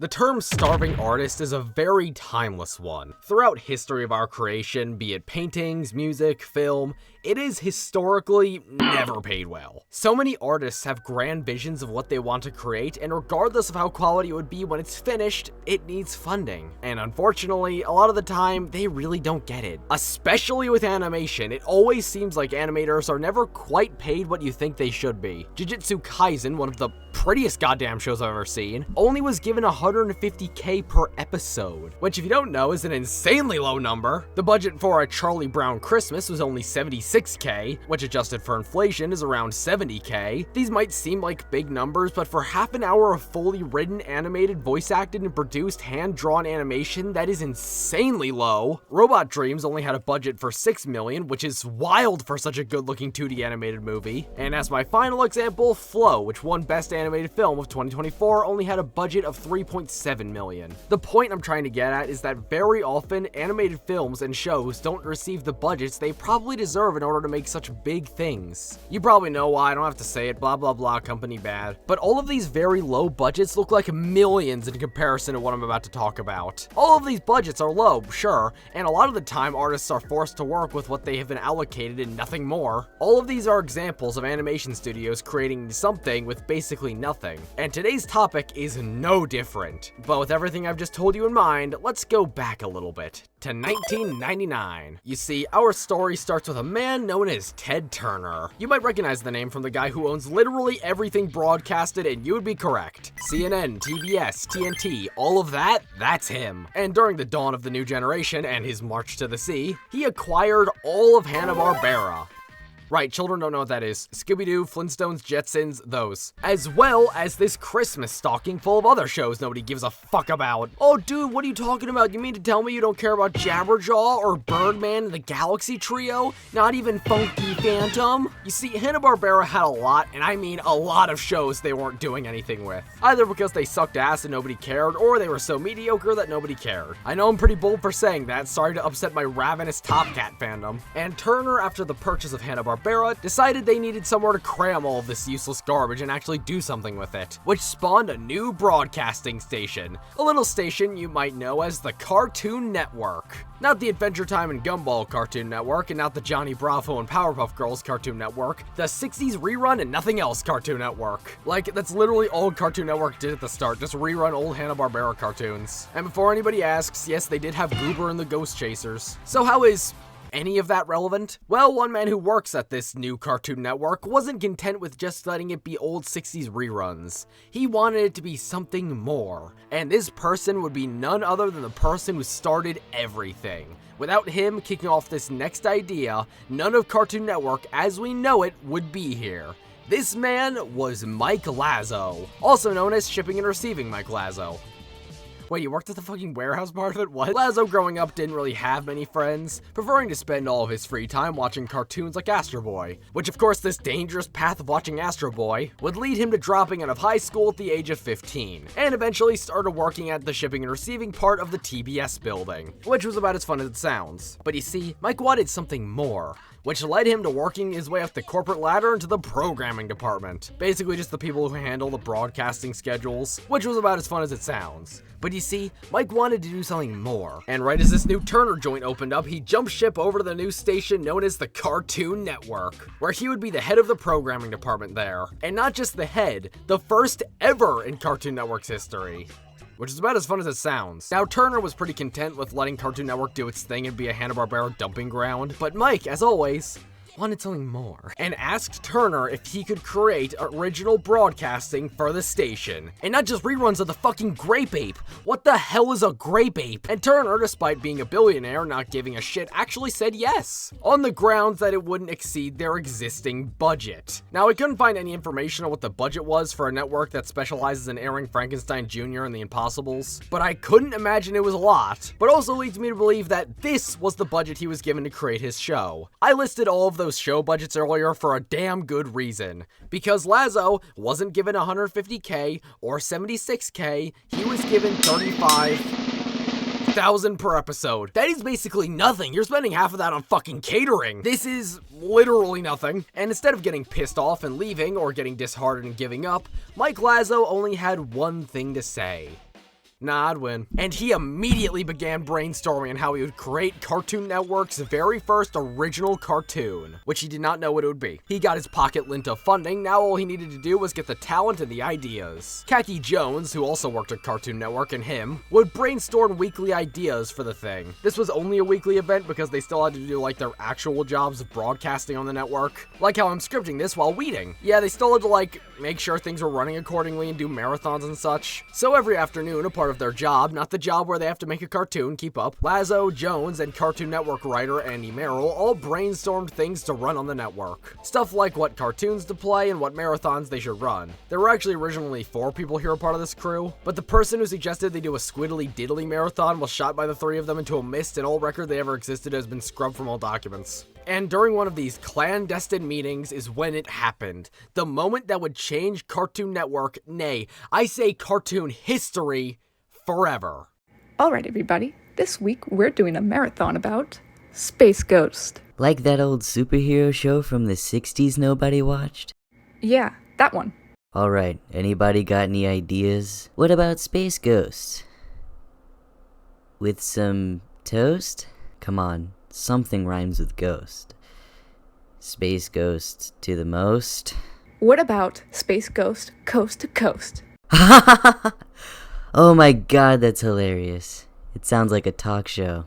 The term starving artist is a very timeless one. Throughout history of our creation, be it paintings, music, film, it is historically never paid well. So many artists have grand visions of what they want to create, and regardless of how quality it would be when it's finished, it needs funding. And unfortunately, a lot of the time, they really don't get it. Especially with animation, it always seems like animators are never quite paid what you think they should be. Jujutsu Kaisen, one of the prettiest goddamn shows I've ever seen, only was given $150K per episode, which if you don't know is an insanely low number. The budget for a Charlie Brown Christmas was only $76K, which adjusted for inflation is around $70K. These might seem like big numbers, but for half an hour of fully written, animated, voice acted, and produced hand-drawn animation, that is insanely low. Robot Dreams only had a budget for $6 million, which is wild for such a good-looking 2D animated movie. And as my final example, Flow, which won Best Animated Film of 2024, only had a budget of $3.7 million. The point I'm trying to get at is that very often, animated films and shows don't receive the budgets they probably deserve in order to make such big things. You probably know why, I don't have to say it, blah blah blah, company bad. But all of these very low budgets look like millions in comparison to what I'm about to talk about. All of these budgets are low, sure, and a lot of the time artists are forced to work with what they have been allocated and nothing more. All of these are examples of animation studios creating something with basically nothing. And today's topic is no different. But with everything I've just told you in mind, let's go back a little bit to 1999. You see, our story starts with a man known as Ted Turner. You might recognize the name from the guy who owns literally everything broadcasted, and you would be correct. CNN, TBS, TNT, all of that, that's him. And during the dawn of the new generation and his march to the sea, he acquired all of Hanna-Barbera. Right, children don't know what that is. Scooby-Doo, Flintstones, Jetsons, those. As well as this Christmas stocking full of other shows nobody gives a fuck about. Oh dude, what are you talking about? You mean to tell me you don't care about Jabberjaw or Birdman and the Galaxy Trio? Not even Funky Phantom? You see, Hanna-Barbera had a lot, and I mean a lot of shows they weren't doing anything with. Either because they sucked ass and nobody cared, or they were so mediocre that nobody cared. I know I'm pretty bold for saying that, sorry to upset my ravenous Top Cat fandom. And Turner, after the purchase of Hanna-Barbera, decided they needed somewhere to cram all of this useless garbage and actually do something with it, which spawned a new broadcasting station. A little station you might know as the Cartoon Network. Not the Adventure Time and Gumball Cartoon Network, and not the Johnny Bravo and Powerpuff Girls Cartoon Network, the 60s rerun and nothing else Cartoon Network. Like, that's literally all Cartoon Network did at the start, just rerun old Hanna-Barbera cartoons. And before anybody asks, yes, they did have Goober and the Ghost Chasers. So how is any of that relevant? Well, one man who works at this new Cartoon Network wasn't content with just letting it be old 60s reruns. He wanted it to be something more. And this person would be none other than the person who started everything. Without him kicking off this next idea, none of Cartoon Network as we know it would be here. This man was Mike Lazo, also known as Shipping and Receiving Mike Lazo. Wait, you worked at the fucking warehouse part of it? What? Lazo growing up didn't really have many friends, preferring to spend all of his free time watching cartoons like Astro Boy. Which of course this dangerous path of watching Astro Boy would lead him to dropping out of high school at the age of 15, and eventually started working at the shipping and receiving part of the TBS building, which was about as fun as it sounds. But you see, Mike wanted something more, which led him to working his way up the corporate ladder into the programming department. Basically just the people who handle the broadcasting schedules, which was about as fun as it sounds. But you see, Mike wanted to do something more. And right as this new Turner joint opened up, he jumped ship over to the new station known as the Cartoon Network, where he would be the head of the programming department there. And not just the head, the first ever in Cartoon Network's history. Which is about as fun as it sounds. Now, Turner was pretty content with letting Cartoon Network do its thing and be a Hanna-Barbera dumping ground, but Mike, as always, wanted something more, and asked Turner if he could create original broadcasting for the station, and not just reruns of the fucking Grape Ape. What the hell is a Grape Ape? And Turner, despite being a billionaire not giving a shit, actually said yes, on the grounds that it wouldn't exceed their existing budget. Now, I couldn't find any information on what the budget was for a network that specializes in airing Frankenstein Jr. and The Impossibles, but I couldn't imagine it was a lot, but also leads me to believe that this was the budget he was given to create his show. I listed all of those show budgets earlier for a damn good reason. Because Lazo wasn't given $150K or $76K, he was given $35,000 per episode. That is basically nothing. You're spending half of that on fucking catering. This is literally nothing. And instead of getting pissed off and leaving or getting disheartened and giving up, Mike Lazo only had one thing to say. Nah, I'd win. And he immediately began brainstorming on how he would create Cartoon Network's very first original cartoon, which he did not know what it would be. He got his pocket lint of funding, now all he needed to do was get the talent and the ideas. Khaki Jones, who also worked at Cartoon Network, and him would brainstorm weekly ideas for the thing. This was only a weekly event because they still had to do like their actual jobs of broadcasting on the network. Like how I'm scripting this while weeding. Yeah, they still had to like make sure things were running accordingly and do marathons and such. So every afternoon, a part of their job, not the job where they have to make a cartoon, keep up, Lazo, Jones, and Cartoon Network writer Andy Merrill all brainstormed things to run on the network. Stuff like what cartoons to play and what marathons they should run. There were actually originally 4 people here a part of this crew, but the person who suggested they do a Squiddly Diddly marathon was shot by the 3 of them into a mist, and all record they ever existed has been scrubbed from all documents. And during one of these clandestine meetings is when it happened. The moment that would change Cartoon Network, nay, I say cartoon history, forever. Alright everybody, this week we're doing a marathon about Space Ghost. Like that old superhero show from the 60s nobody watched? Yeah, that one. Alright, anybody got any ideas? What about Space Ghost? With some toast? Come on. Something rhymes with ghost. Space Ghost to the most. What about Space Ghost Coast to Coast? Oh my god, that's hilarious. It sounds like a talk show.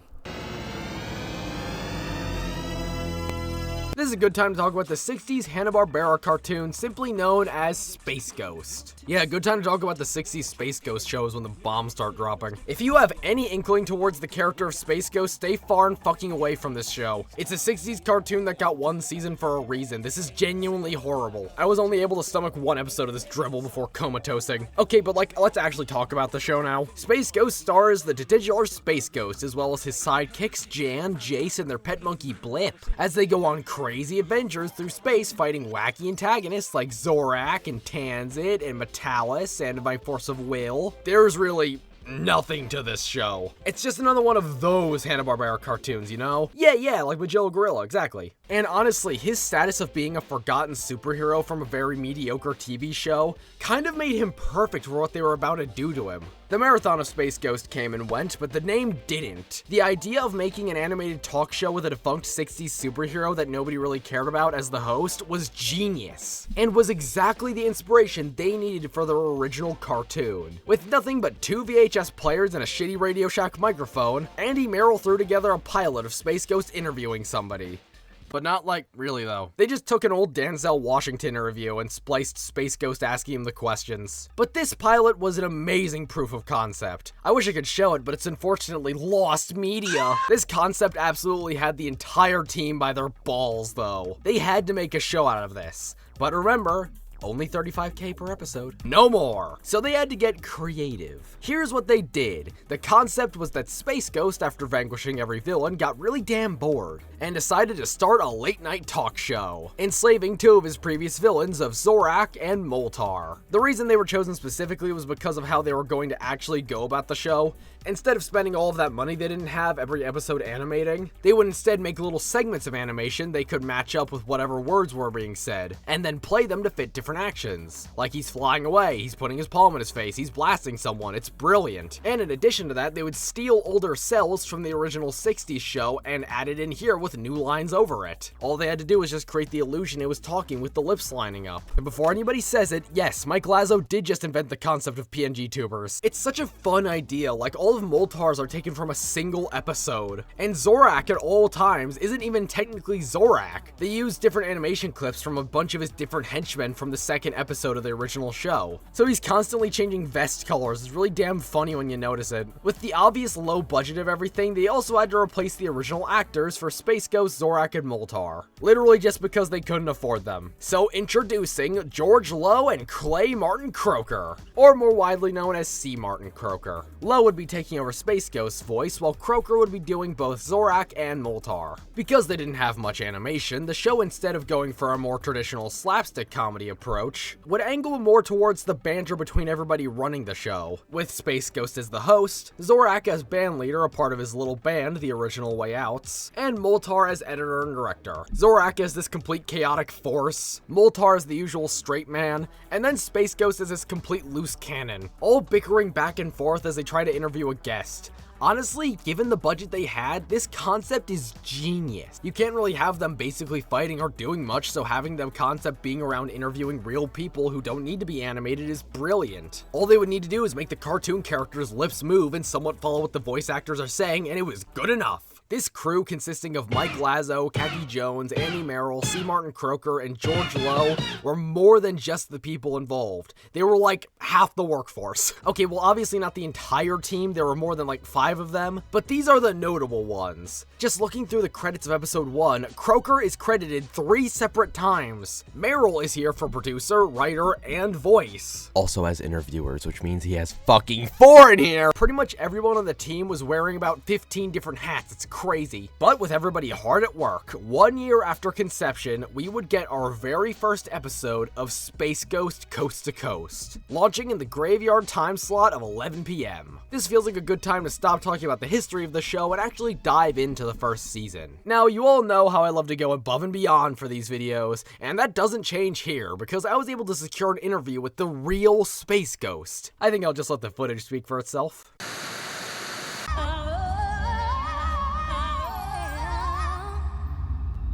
This is a good time to talk about the 60s Hanna-Barbera cartoon simply known as Space Ghost. Yeah, good time to talk about the 60s Space Ghost shows when the bombs start dropping. If you have any inkling towards the character of Space Ghost, stay far and fucking away from this show. It's a 60s cartoon that got 1 season for a reason. This is genuinely horrible. I was only able to stomach 1 episode of this dribble before comatosing. Okay, but like, let's actually talk about the show now. Space Ghost stars the titular Space Ghost, as well as his sidekicks Jan, Jace, and their pet monkey Blip, as they go on crazy adventures through space fighting wacky antagonists like Zorak and Tanzit and Metalis and by force of will. There's really nothing to this show. It's just another one of those Hanna-Barbera cartoons, you know? Yeah, like with Joe Gorilla, exactly. And honestly, his status of being a forgotten superhero from a very mediocre TV show kind of made him perfect for what they were about to do to him. The marathon of Space Ghost came and went, but the name didn't. The idea of making an animated talk show with a defunct 60s superhero that nobody really cared about as the host was genius, and was exactly the inspiration they needed for their original cartoon. With nothing but 2 VHS players and a shitty Radio Shack microphone, Andy Merrill threw together a pilot of Space Ghost interviewing somebody. But not like, really though. They just took an old Denzel Washington interview and spliced Space Ghost asking him the questions. But this pilot was an amazing proof of concept. I wish I could show it, but it's unfortunately lost media. This concept absolutely had the entire team by their balls though. They had to make a show out of this. But remember, only $35K per episode. No more. So they had to get creative. Here's what they did. The concept was that Space Ghost, after vanquishing every villain, got really damn bored and decided to start a late-night talk show, enslaving 2 of his previous villains of Zorak and Moltar. The reason they were chosen specifically was because of how they were going to actually go about the show. Instead of spending all of that money they didn't have every episode animating, they would instead make little segments of animation they could match up with whatever words were being said, and then play them to fit different actions. Like he's flying away, he's putting his palm in his face, he's blasting someone, it's brilliant. And in addition to that, they would steal older cells from the original 60s show and add it in here with new lines over it. All they had to do was just create the illusion it was talking with the lips lining up. And before anybody says it, yes, Mike Lazo did just invent the concept of PNG tubers. It's such a fun idea, like all of Moltars are taken from a single episode. And Zorak at all times isn't even technically Zorak. They use different animation clips from a bunch of his different henchmen from the second episode of the original show. So he's constantly changing vest colors. It's really damn funny when you notice it. With the obvious low budget of everything, they also had to replace the original actors for Space Ghost, Zorak, and Moltar. Literally just because they couldn't afford them. So introducing George Lowe and Clay Martin Croker, or more widely known as C. Martin Croker. Lowe would be taking over Space Ghost's voice, while Croker would be doing both Zorak and Moltar. Because they didn't have much animation, the show, instead of going for a more traditional slapstick comedy approach, approach would angle more towards the banter between everybody running the show, with Space Ghost as the host, Zorak as band leader, a part of his little band, the Original Way Outs, and Moltar as editor and director. Zorak as this complete chaotic force, Moltar as the usual straight man, and then Space Ghost as this complete loose cannon, all bickering back and forth as they try to interview a guest. Honestly, given the budget they had, this concept is genius. You can't really have them basically fighting or doing much, so having the concept being around interviewing real people who don't need to be animated is brilliant. All they would need to do is make the cartoon characters' lips move and somewhat follow what the voice actors are saying, and it was good enough. This crew, consisting of Mike Lazo, Khaki Jones, Andy Merrill, C. Martin Croker, and George Lowe, were more than just the people involved. They were like half the workforce. Okay, well obviously not the entire team, there were more than like 5 of them, but these are the notable ones. Just looking through the credits of episode 1, Croker is credited 3 separate times. Merrill is here for producer, writer, and voice. Also has interviewers, which means he has fucking 4 in here! Pretty much everyone on the team was wearing about 15 different hats. It's crazy. But with everybody hard at work, 1 year after conception, we would get our very first episode of Space Ghost Coast to Coast, launching in the graveyard time slot of 11 p.m. This feels like a good time to stop talking about the history of the show and actually dive into the first season. Now, you all know how I love to go above and beyond for these videos, and that doesn't change here, because I was able to secure an interview with the real Space Ghost. I think I'll just let the footage speak for itself.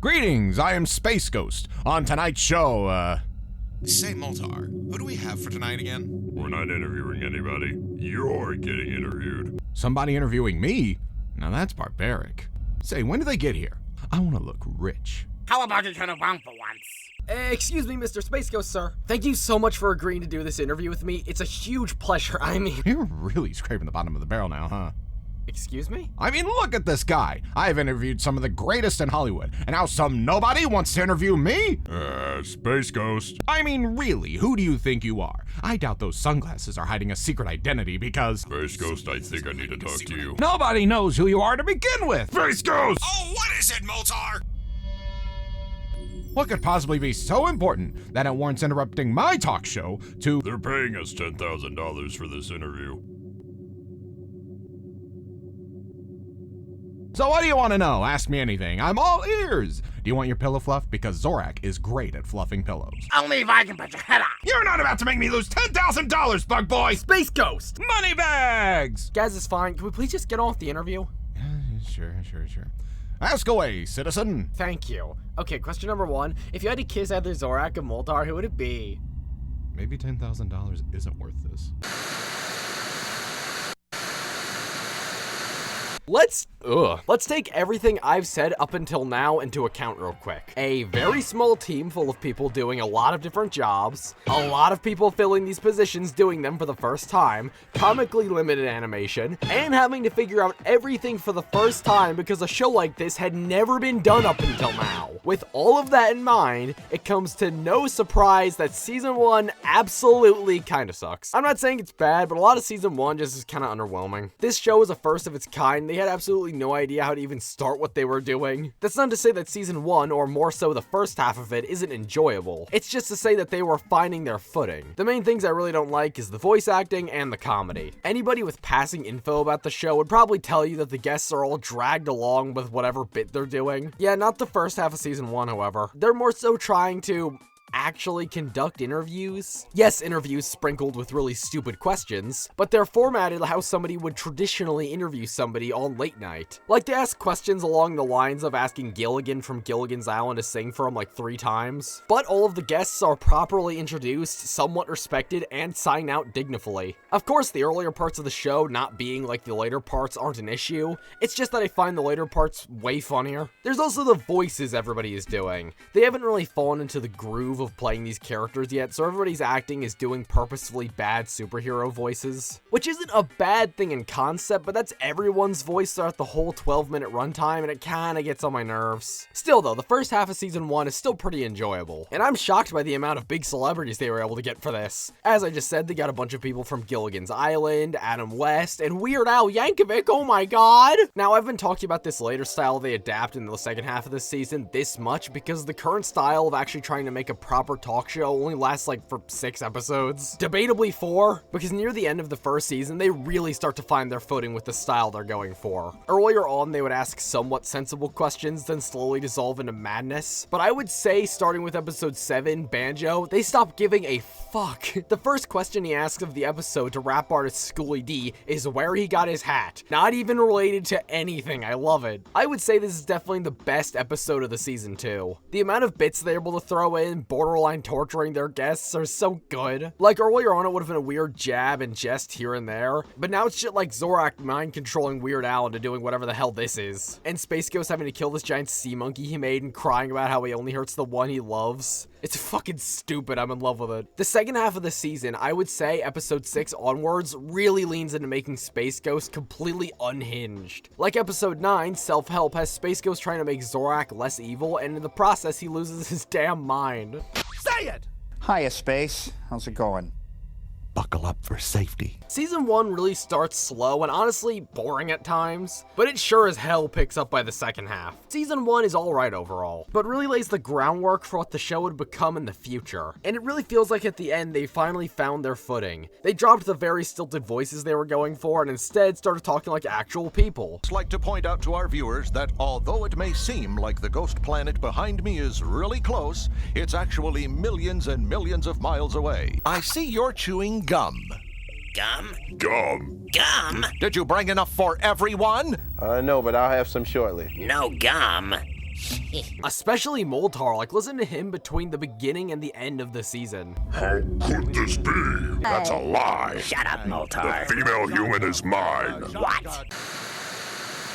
Greetings, I am Space Ghost. On tonight's show, Say, Moltar, who do we have for tonight again? We're not interviewing anybody. You're getting interviewed. somebody interviewing me? Now that's barbaric. Say, when do they get here? I want to look rich. How about you turn around for once? Excuse me, Mr. Space Ghost, sir. Thank you so much for agreeing to do this interview with me. It's a huge pleasure. I mean... You're really scraping the bottom of the barrel now, huh? Excuse me? I mean, look at this guy. I've interviewed some of the greatest in Hollywood, and now some nobody wants to interview me? Space Ghost. I mean, really, who do you think you are? I doubt those sunglasses are hiding a secret identity because... Space Ghost, I think I need to talk to you. Nobody knows who you are to begin with! Space Ghost! Oh, what is it, Moltar? What could possibly be so important that it warrants interrupting my talk show to... They're paying us $10,000 for this interview. So what do you want to know? Ask me anything. I'm all ears. Do you want your pillow fluffed? Because Zorak is great at fluffing pillows. Only if I can put your head on. You're not about to make me lose $10,000, bug boy! Space Ghost! Money bags! Guys, it's fine. Can we please just get on with the interview? Sure. Ask away, citizen. Thank you. Okay, question number 1. If you had to kiss either Zorak or Moltar, who would it be? Maybe $10,000 isn't worth this. Let's take everything I've said up until now into account real quick. A very small team full of people doing a lot of different jobs, a lot of people filling these positions doing them for the first time, comically limited animation, and having to figure out everything for the first time because a show like this had never been done up until now. With all of that in mind, it comes to no surprise that Season 1 absolutely kinda sucks. I'm not saying it's bad, but a lot of Season 1 just is kinda underwhelming. This show is a first of its kind. They had absolutely no idea how to even start what they were doing. That's not to say that Season 1, or more so the first half of it, isn't enjoyable. It's just to say that they were finding their footing. The main things I really don't like is the voice acting and the comedy. Anybody with passing info about the show would probably tell you that the guests are all dragged along with whatever bit they're doing. Yeah, not the first half of Season 1, however. They're more so trying to actually conduct interviews. Yes, interviews sprinkled with really stupid questions, but they're formatted how somebody would traditionally interview somebody on late night. Like, they ask questions along the lines of asking Gilligan from Gilligan's Island to sing for him like 3 times, but all of the guests are properly introduced, somewhat respected, and sign out dignifully. Of course, the earlier parts of the show not being like the later parts aren't an issue, it's just that I find the later parts way funnier. There's also the voices everybody is doing. They haven't really fallen into the groove of playing these characters yet, so everybody's acting is doing purposefully bad superhero voices, which isn't a bad thing in concept, but that's everyone's voice throughout the whole 12-minute runtime, and it kinda gets on my nerves. Still though, the first half of Season 1 is still pretty enjoyable, and I'm shocked by the amount of big celebrities they were able to get for this. As I just said, they got a bunch of people from Gilligan's Island, Adam West, and Weird Al Yankovic, oh my god! Now, I've been talking about this later style they adapt in the second half of this season this much because the current style of actually trying to make a proper talk show only lasts like for 6 episodes. Debatably 4, because near the end of the first season, they really start to find their footing with the style they're going for. Earlier on, they would ask somewhat sensible questions, then slowly dissolve into madness. But I would say, starting with episode 7, Banjo, they stopped giving a fuck. The first question he asks of the episode to rap artist Schooly D is where he got his hat. Not even related to anything. I love it. I would say this is definitely the best episode of the season 2. The amount of bits they're able to throw in, borderline torturing their guests, are so good. Like earlier on, it would have been a weird jab and jest here and there, but now it's shit like Zorak mind controlling Weird Al into doing whatever the hell this is, and Space Ghost having to kill this giant sea monkey he made and crying about how he only hurts the one he loves. It's fucking stupid. I'm in love with it. The second half of the season, I would say episode 6 onwards, really leans into making Space Ghost completely unhinged. Like episode 9, Self-Help has Space Ghost trying to make Zorak less evil, and in the process, he loses his damn mind. Say it! Hiya, Space. How's it going? Buckle up for safety. Season 1 really starts slow and honestly boring at times, but it sure as hell picks up by the second half. Season 1 is alright overall, but really lays the groundwork for what the show would become in the future. And it really feels like at the end they finally found their footing. They dropped the very stilted voices they were going for and instead started talking like actual people. I'd like to point out to our viewers that although it may seem like the ghost planet behind me is really close, it's actually millions and millions of miles away. I see you're chewing gum. Gum? Gum. Gum? Did you bring enough for everyone? No, but I'll have some shortly. No gum. Especially Moltar, like listen to him between the beginning and the end of the season. How could this be? That's a lie. Shut up, Moltar. The female human is mine. What?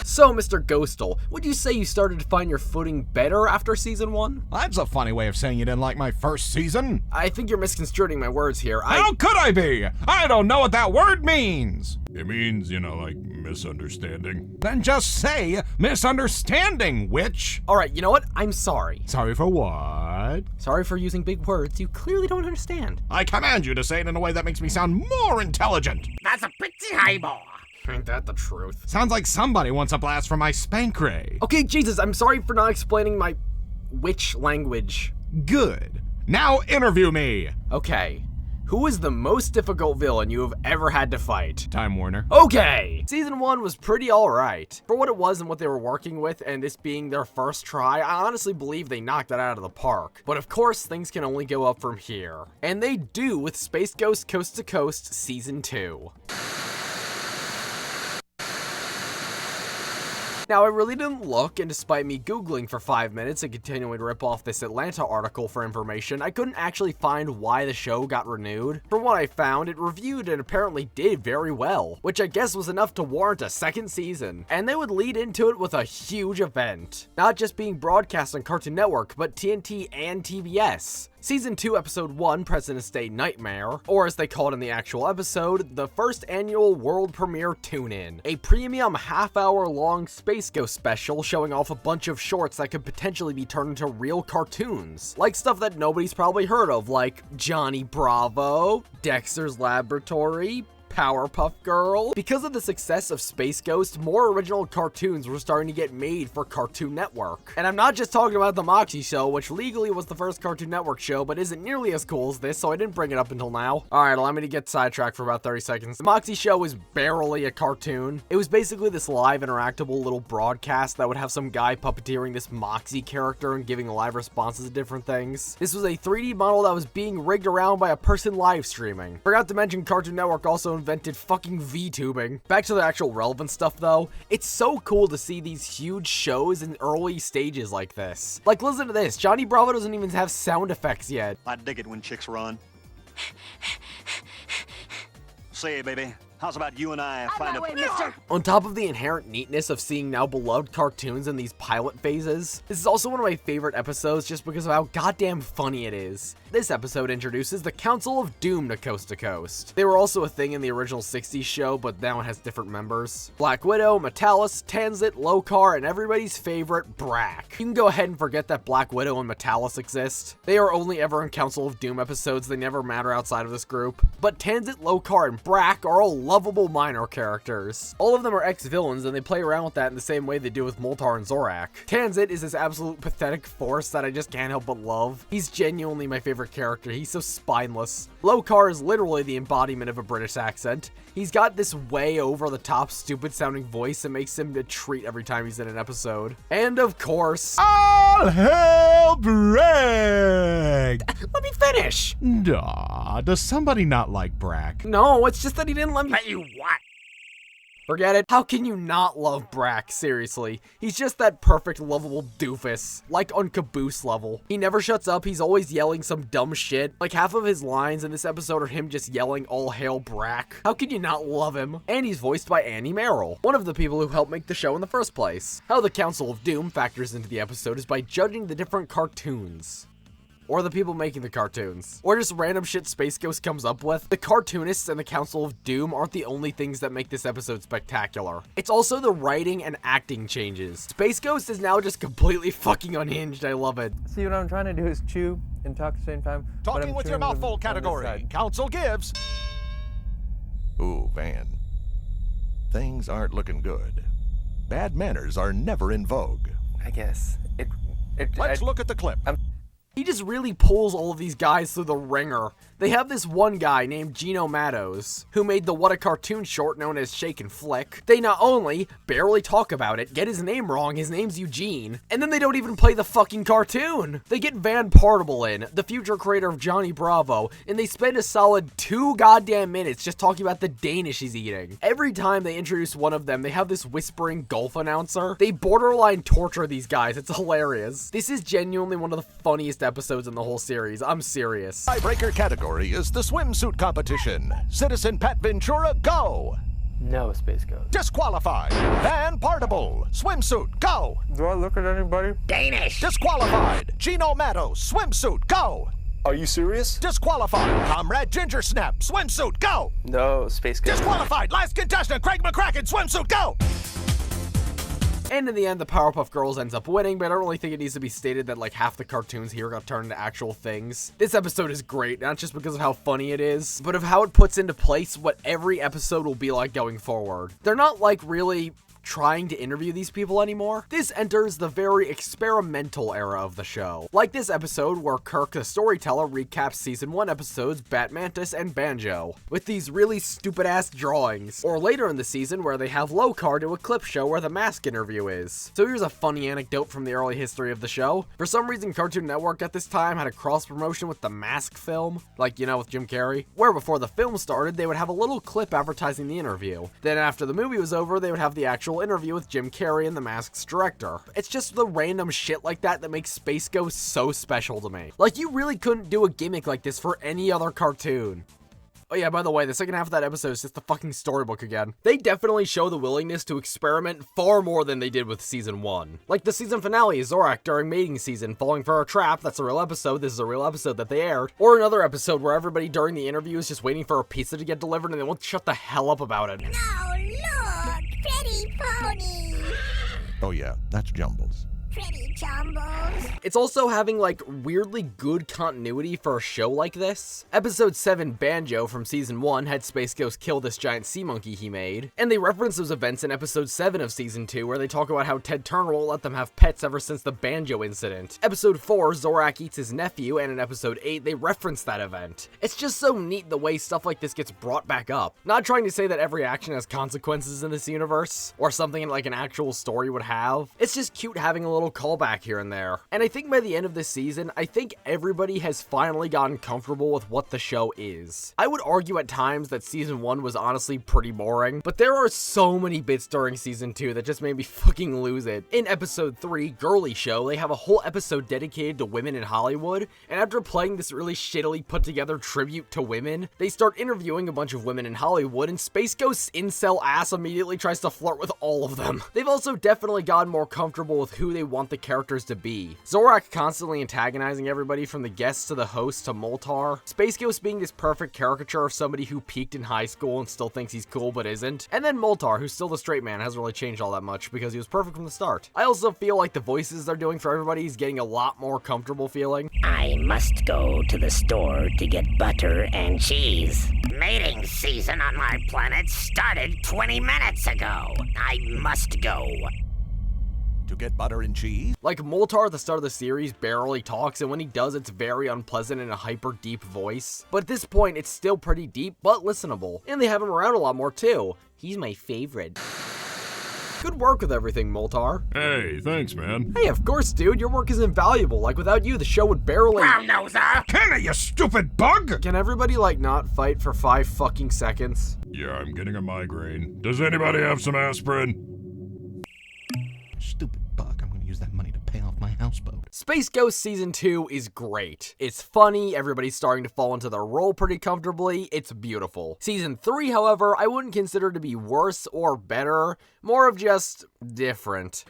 So, Mr. Ghostal, would you say you started to find your footing better after season 1? That's a funny way of saying you didn't like my first season. I think you're misconstruing my words here. How could I be? I don't know what that word means. It means, like misunderstanding. Then just say misunderstanding, witch. Alright, you know what? I'm sorry. Sorry for what? Sorry for using big words you clearly don't understand. I command you to say it in a way that makes me sound more intelligent. That's a pretty highball. Ain't that the truth? Sounds like somebody wants a blast from my spank ray. Okay, Jesus, I'm sorry for not explaining my witch language. Good. Now interview me. Okay. Who is the most difficult villain you have ever had to fight? Time Warner. Okay! Season 1 was pretty alright. For what it was and what they were working with, and this being their first try, I honestly believe they knocked it out of the park. But of course, things can only go up from here. And they do with Space Ghost Coast to Coast Season 2. Now, I really didn't look, and despite me Googling for 5 minutes and continuing to rip off this Atlanta article for information, I couldn't actually find why the show got renewed. From what I found, it reviewed and apparently did very well, which I guess was enough to warrant a second season. And they would lead into it with a huge event. Not just being broadcast on Cartoon Network, but TNT and TBS. Season 2, Episode 1, President's Day Nightmare, or as they call it in the actual episode, the first annual world premiere Tune-In, a premium half-hour-long Space Ghost special showing off a bunch of shorts that could potentially be turned into real cartoons, like stuff that nobody's probably heard of, like Johnny Bravo, Dexter's Laboratory, Powerpuff Girl. Because of the success of Space Ghost, more original cartoons were starting to get made for Cartoon Network. And I'm not just talking about the Moxie Show, which legally was the first Cartoon Network show, but isn't nearly as cool as this, so I didn't bring it up until now. Alright, allow me to get sidetracked for about 30 seconds. The Moxie Show is barely a cartoon. It was basically this live interactable little broadcast that would have some guy puppeteering this Moxie character and giving live responses to different things. This was a 3D model that was being rigged around by a person live streaming. Forgot to mention Cartoon Network also invented fucking VTubing. Back to the actual relevant stuff though, it's so cool to see these huge shows in early stages like this. Like listen to this, Johnny Bravo doesn't even have sound effects yet. I dig it when chicks run. Say, baby, how's about you and I find a... On top of the inherent neatness of seeing now beloved cartoons in these pilot phases, this is also one of my favorite episodes just because of how goddamn funny it is. This episode introduces the Council of Doom to Coast. They were also a thing in the original 60s show, but now it has different members. Black Widow, Metalis, Tanzit, Lokar, and everybody's favorite, Brack. You can go ahead and forget that Black Widow and Metalis exist. They are only ever in Council of Doom episodes, they never matter outside of this group. But Tanzit, Lokar, and Brack are all lovable minor characters. All of them are ex-villains, and they play around with that in the same way they do with Moltar and Zorak. Tanzit is this absolute pathetic force that I just can't help but love. He's genuinely my favorite character. He's so spineless. Lokar is literally the embodiment of a British accent. He's got this way over the top stupid sounding voice that makes him a treat every time he's in an episode. And of course, All hail Brack! let me finish! Aw, does somebody not like Brack? No, it's just that he didn't let me. Let you what? Forget it. How can you not love Brack? Seriously. He's just that perfect, lovable doofus. Like on Caboose level. He never shuts up. He's always yelling some dumb shit. Like half of his lines in this episode are him just yelling all hail Brack. How can you not love him? And he's voiced by Annie Merrill, one of the people who helped make the show in the first place. How the Council of Doom factors into the episode is by judging the different cartoons. Or the people making the cartoons. Or just random shit Space Ghost comes up with. The cartoonists and the Council of Doom aren't the only things that make this episode spectacular. It's also the writing and acting changes. Space Ghost is now just completely fucking unhinged. I love it. See, what I'm trying to do is chew and talk at the same time. Talking with your mouth full category. Council gives. Ooh, Van. Things aren't looking good. Bad manners are never in vogue. I guess. Let's look at the clip. He just really pulls all of these guys through the ringer. They have this one guy named Gino Matos, who made the What a Cartoon short known as Shake and Flick. They not only barely talk about it, get his name wrong, his name's Eugene, and then they don't even play the fucking cartoon. They get Van Partible in, the future creator of Johnny Bravo, and they spend a solid 2 goddamn minutes just talking about the Danish he's eating. Every time they introduce one of them, they have this whispering golf announcer. They borderline torture these guys. It's hilarious. This is genuinely one of the funniest episodes in the whole series. I'm serious. Tiebreaker category is the swimsuit competition. Citizen Pat Ventura, go! No, Space Ghost. Disqualified. Van Partible, swimsuit, go! Do I look at anybody? Danish. Disqualified. Gino Matos, swimsuit, go! Are you serious? Disqualified. Comrade Ginger Snap, swimsuit, go! No, Space Ghost. Disqualified. Last contestant, Craig McCracken, swimsuit, go! And in the end, the Powerpuff Girls ends up winning, but I don't really think it needs to be stated that like half the cartoons here got turned into actual things. This episode is great, not just because of how funny it is, but of how it puts into place what every episode will be like going forward. They're not like really trying to interview these people anymore. This enters the very experimental era of the show. Like this episode where Kirk the storyteller recaps season 1 episodes Bat Mantis and Banjo with these really stupid ass drawings. Or later in the season where they have Lokar do a clip show where the mask interview is. So here's a funny anecdote from the early history of the show. For some reason Cartoon Network at this time had a cross promotion with the Mask film, like, you know, with Jim Carrey, where before the film started they would have a little clip advertising the interview. Then after the movie was over they would have the actual interview with Jim Carrey and the Mask's director. It's just the random shit like that that makes Space Ghost so special to me. Like, you really couldn't do a gimmick like this for any other cartoon. Oh yeah, by the way, the second half of that episode is just the fucking storybook again. They definitely show the willingness to experiment far more than they did with season 1. Like the season finale is Zorak during mating season falling for a trap. That's a real episode. This is a real episode that they aired. Or another episode where everybody during the interview is just waiting for a pizza to get delivered and they won't shut the hell up about it. No, look! Pretty pony! Oh yeah, that's Jumbles. Pretty Jumbles. It's also having like weirdly good continuity for a show like this. Episode 7 Banjo from season 1 had Space Ghost kill this giant sea monkey he made, and they reference those events in episode 7 of season 2 where they talk about how Ted Turner won't let them have pets ever since the Banjo incident. Episode 4 Zorak eats his nephew, and in episode 8 they reference that event. It's just so neat the way stuff like this gets brought back up. Not trying to say that every action has consequences in this universe, or something like an actual story would have. It's just cute having a little callback here and there. And I think by the end of this season, I think everybody has finally gotten comfortable with what the show is. I would argue at times that season 1 was honestly pretty boring, but there are so many bits during season 2 that just made me fucking lose it. In episode 3, Girly Show, they have a whole episode dedicated to women in Hollywood, and after playing this really shittily put together tribute to women, they start interviewing a bunch of women in Hollywood, and Space Ghost's incel ass immediately tries to flirt with all of them. They've also definitely gotten more comfortable with who they want want the characters to be. Zorak constantly antagonizing everybody from the guests to the host to Moltar. Space Ghost being this perfect caricature of somebody who peaked in high school and still thinks he's cool but isn't. And then Moltar, who's still the straight man, hasn't really changed all that much because he was perfect from the start. I also feel like the voices they're doing for everybody is getting a lot more comfortable feeling. I must go to the store to get butter and cheese. Mating season on my planet started 20 minutes ago. I must go. To get butter and cheese? Like, Moltar at the start of the series barely talks, and when he does, it's very unpleasant in a hyper deep voice. But at this point, it's still pretty deep, but listenable. And they have him around a lot more too. He's my favorite. Good work with everything, Moltar. Hey, thanks, man. Hey, of course, dude. Your work is invaluable. Like, without you, the show would barely— Brown-noser! Kenna, you stupid bug! Can everybody, like, not fight for 5 fucking seconds? Yeah, I'm getting a migraine. Does anybody have some aspirin? Stupid bug. I'm gonna use that money to pay off my houseboat. Space Ghost Season 2 is great. It's funny, everybody's starting to fall into their role pretty comfortably, it's beautiful. Season 3, however, I wouldn't consider to be worse or better, more of just different.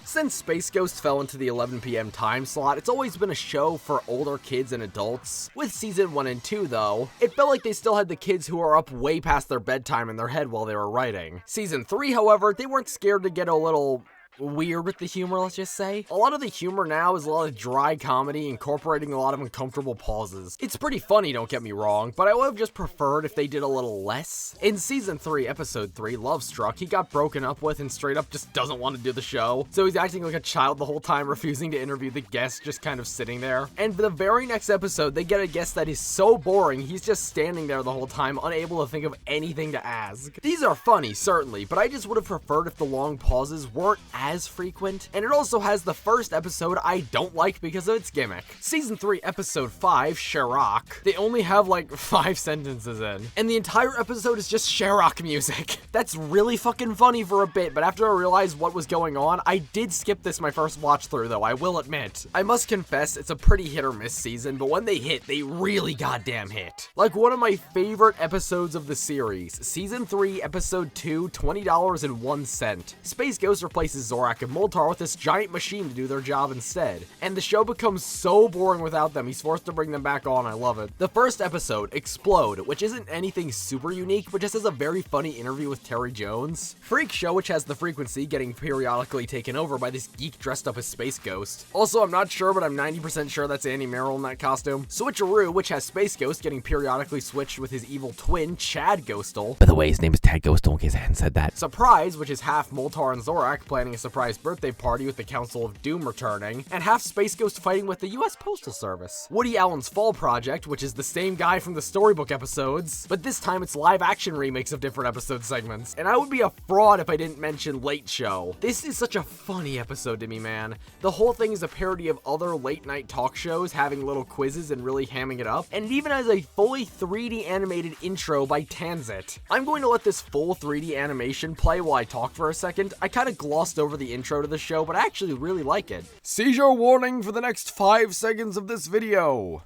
Since Space Ghost fell into the 11 p.m. time slot, it's always been a show for older kids and adults. With Season 1 and 2, though, it felt like they still had the kids who are up way past their bedtime in their head while they were writing. Season 3, however, they weren't scared to get a little weird with the humor, let's just say. A lot of the humor now is a lot of dry comedy, incorporating a lot of uncomfortable pauses. It's pretty funny, don't get me wrong, but I would have just preferred if they did a little less. In Season 3, Episode 3, Love Struck, he got broken up with and straight up just doesn't want to do the show, so he's acting like a child the whole time, refusing to interview the guest, just kind of sitting there. And for the very next episode, they get a guest that is so boring, he's just standing there the whole time, unable to think of anything to ask. These are funny, certainly, but I just would have preferred if the long pauses weren't as frequent, and it also has the first episode I don't like because of its gimmick. Season 3, Episode 5, Zorak, they only have like 5 sentences in, and the entire episode is just Zorak music. That's really fucking funny for a bit, but after I realized what was going on, I did skip this my first watch through though, I will admit. I must confess, it's a pretty hit or miss season, but when they hit, they really goddamn hit. Like one of my favorite episodes of the series, Season 3, Episode 2, $20.01. Space Ghost replaces Zorak and Moltar with this giant machine to do their job instead. And the show becomes so boring without them, he's forced to bring them back on, I love it. The first episode, Explode, which isn't anything super unique, but just has a very funny interview with Terry Jones. Freak Show, which has the frequency getting periodically taken over by this geek dressed up as Space Ghost. Also, I'm not sure, but I'm 90% sure that's Andy Merrill in that costume. Switcheroo, which has Space Ghost getting periodically switched with his evil twin, Chad Ghostal. By the way, his name is Tad Ghostal, in case I hadn't said that. Surprise, which is half Moltar and Zorak planning a surprise birthday party with the Council of Doom returning, and half Space Ghost fighting with the US Postal Service. Woody Allen's Fall Project, which is the same guy from the storybook episodes, but this time it's live action remakes of different episode segments. And I would be a fraud if I didn't mention Late Show. This is such a funny episode to me, man. The whole thing is a parody of other late night talk shows having little quizzes and really hamming it up, and it even has a fully 3D animated intro by Tanzit. I'm going to let this full 3D animation play while I talk for a second. I kind of glossed over the intro to the show, but I actually really like it. Seizure warning for the next 5 seconds of this video.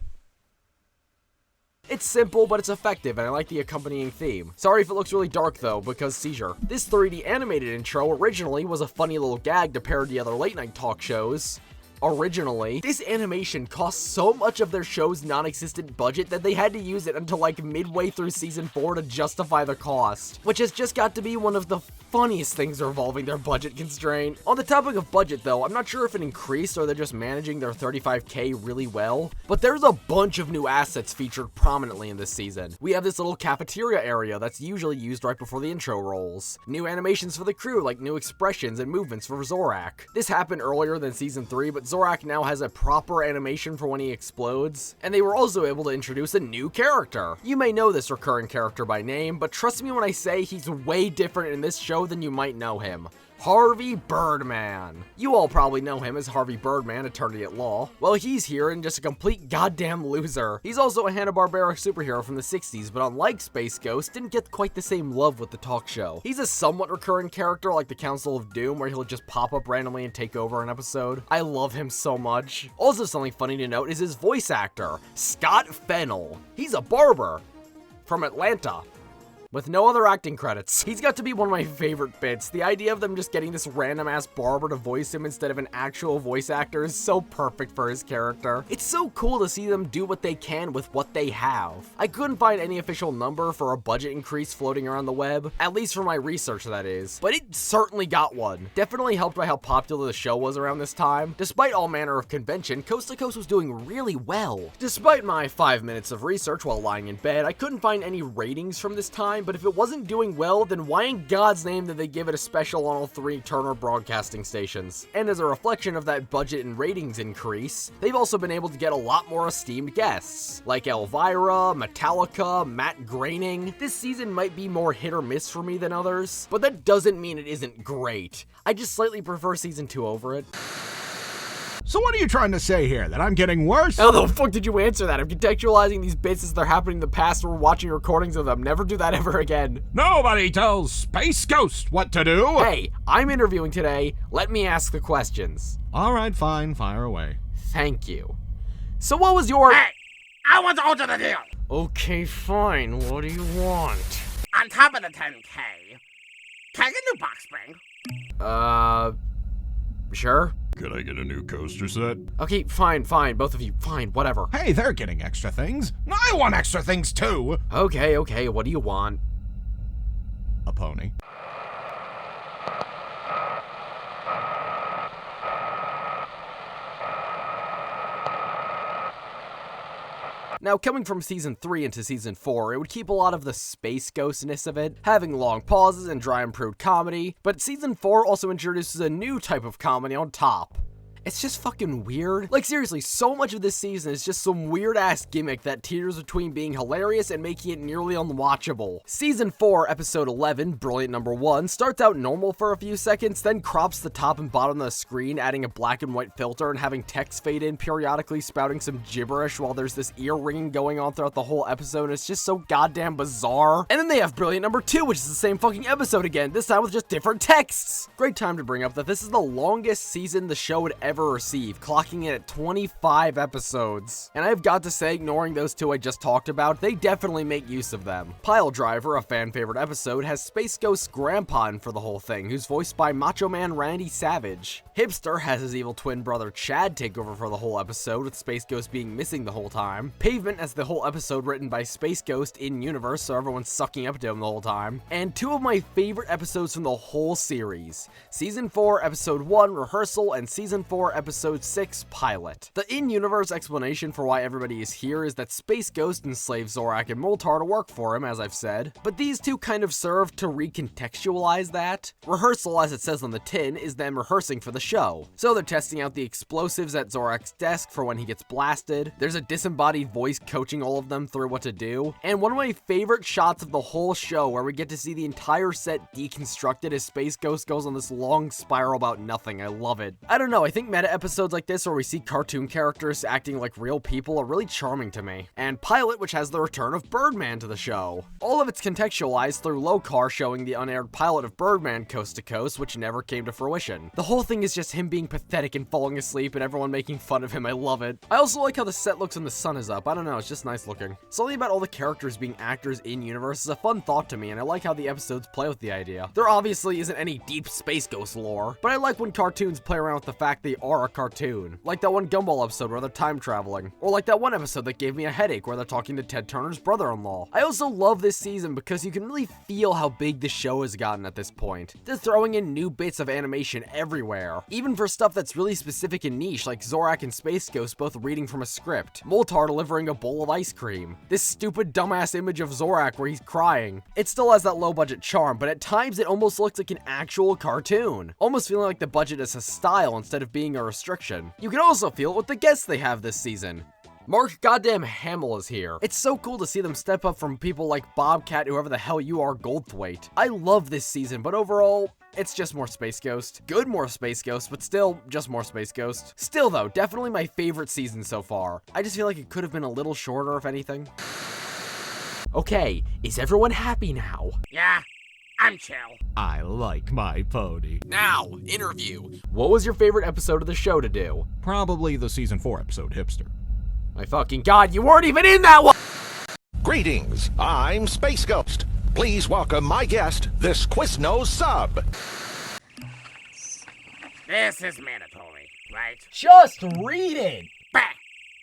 It's simple, but it's effective, and I like the accompanying theme. Sorry if it looks really dark though, because seizure. This 3D animated intro originally was a funny little gag to parody other late night talk shows. Originally, this animation cost so much of their show's non-existent budget that they had to use it until like midway through season 4 to justify the cost, which has just got to be one of the funniest things revolving their budget constraint. On the topic of budget though, I'm not sure if it increased or they're just managing their $35K really well, but there's a bunch of new assets featured prominently in this season. We have this little cafeteria area that's usually used right before the intro rolls. New animations for the crew, like new expressions and movements for Zorak. This happened earlier than season 3, but Zorak now has a proper animation for when he explodes, and they were also able to introduce a new character. You may know this recurring character by name, but trust me when I say he's way different in this show than you might know him. Harvey Birdman. You all probably know him as Harvey Birdman, attorney at law. Well, he's here and just a complete goddamn loser. He's also a Hanna-Barbera superhero from the 60s, but unlike Space Ghost, didn't get quite the same love with the talk show. He's a somewhat recurring character like the Council of Doom, where he'll just pop up randomly and take over an episode. I love him so much. Also, something funny to note is his voice actor, Scott Fennell. He's a barber from Atlanta. with no other acting credits. He's got to be one of my favorite bits. The idea of them just getting this random ass barber to voice him instead of an actual voice actor is so perfect for his character. It's so cool to see them do what they can with what they have. I couldn't find any official number for a budget increase floating around the web, at least for my research that is, but it certainly got one. Definitely helped by how popular the show was around this time. Despite all manner of convention, Coast to Coast was doing really well. Despite my 5 minutes of research while lying in bed, I couldn't find any ratings from this time, but if it wasn't doing well, then why in God's name did they give it a special on all 3 Turner broadcasting stations? And as a reflection of that budget and ratings increase, they've also been able to get a lot more esteemed guests, like Elvira, Metallica, Matt Groening. This season might be more hit or miss for me than others, but that doesn't mean it isn't great. I just slightly prefer season 2 over it. So what are you trying to say here? That I'm getting worse? How the fuck did you answer that? I'm contextualizing these bits as they're happening in the past and we're watching recordings of them. Never do that ever again. Nobody tells Space Ghost what to do! Hey, I'm interviewing today. Let me ask the questions. Alright, fine. Fire away. Thank you. So what was your— Hey, I want to alter the deal. Okay, fine. What do you want? On top of the 10K, can I get a new box spring? Sure. Could I get a new coaster set? Okay, fine, both of you, fine, whatever. Hey, they're getting extra things. I want extra things too! Okay, what do you want? A pony. Now, coming from Season 3 into Season 4, it would keep a lot of the space ghostness of it, having long pauses and dry and prude comedy, but Season 4 also introduces a new type of comedy on top. It's just fucking weird. Like, seriously, so much of this season is just some weird-ass gimmick that teeters between being hilarious and making it nearly unwatchable. Season 4, Episode 11, Brilliant Number 1, starts out normal for a few seconds, then crops the top and bottom of the screen, adding a black and white filter and having text fade in periodically, spouting some gibberish while there's this ear ringing going on throughout the whole episode, and it's just so goddamn bizarre. And then they have Brilliant Number 2, which is the same fucking episode again, this time with just different texts. Great time to bring up that this is the longest season the show would ever receive, clocking in at 25 episodes. And I've got to say, ignoring those 2 I just talked about, they definitely make use of them. Pile Driver, a fan favorite episode, has Space Ghost's grandpa in for the whole thing, who's voiced by Macho Man Randy Savage. Hipster has his evil twin brother Chad take over for the whole episode, with Space Ghost being missing the whole time. Pavement has the whole episode written by Space Ghost in universe, so everyone's sucking up to him the whole time. And 2 of my favorite episodes from the whole series: Season 4, Episode 1, Rehearsal, and Season 4, Episode 6, Pilot. The in-universe explanation for why everybody is here is that Space Ghost enslaved Zorak and Moltar to work for him, as I've said, but these 2 kind of serve to recontextualize that. Rehearsal, as it says on the tin, is them rehearsing for the show. So they're testing out the explosives at Zorak's desk for when he gets blasted. There's a disembodied voice coaching all of them through what to do. And one of my favorite shots of the whole show, where we get to see the entire set deconstructed as Space Ghost goes on this long spiral about nothing. I love it. I don't know, I think meta episodes like this where we see cartoon characters acting like real people are really charming to me. And Pilot, which has the return of Birdman to the show. All of it's contextualized through Lokar showing the unaired pilot of Birdman Coast to Coast, which never came to fruition. The whole thing is just him being pathetic and falling asleep and everyone making fun of him. I love it. I also like how the set looks when the sun is up. I don't know, it's just nice looking. Something about all the characters being actors in universe is a fun thought to me, and I like how the episodes play with the idea. There obviously isn't any deep Space Ghost lore, but I like when cartoons play around with the fact they are a cartoon. Like that one Gumball episode where they're time traveling. Or like that one episode that gave me a headache where they're talking to Ted Turner's brother-in-law. I also love this season because you can really feel how big the show has gotten at this point. They're throwing in new bits of animation everywhere. Even for stuff that's really specific and niche, like Zorak and Space Ghost both reading from a script. Moltar delivering a bowl of ice cream. This stupid dumbass image of Zorak where he's crying. It still has that low budget charm, but at times it almost looks like an actual cartoon. Almost feeling like the budget is a style instead of being a restriction. You can also feel it with the guests they have this season. Mark goddamn Hamill is here. It's so cool to see them step up from people like Bobcat, whoever the hell you are, Goldthwait. I love this season, but overall, it's just more Space Ghost. Good more Space Ghost, but still, just more Space Ghost. Still though, definitely my favorite season so far. I just feel like it could have been a little shorter, if anything. Okay, is everyone happy now? Yeah, I'm chill. I like my pony. Now, interview. What was your favorite episode of the show to do? Probably the Season 4 episode, Hipster. My fucking god, you weren't even in that one! Greetings, I'm Space Ghost. Please welcome my guest, this Quiznos sub. This is mandatory, right? Just read it! Bah!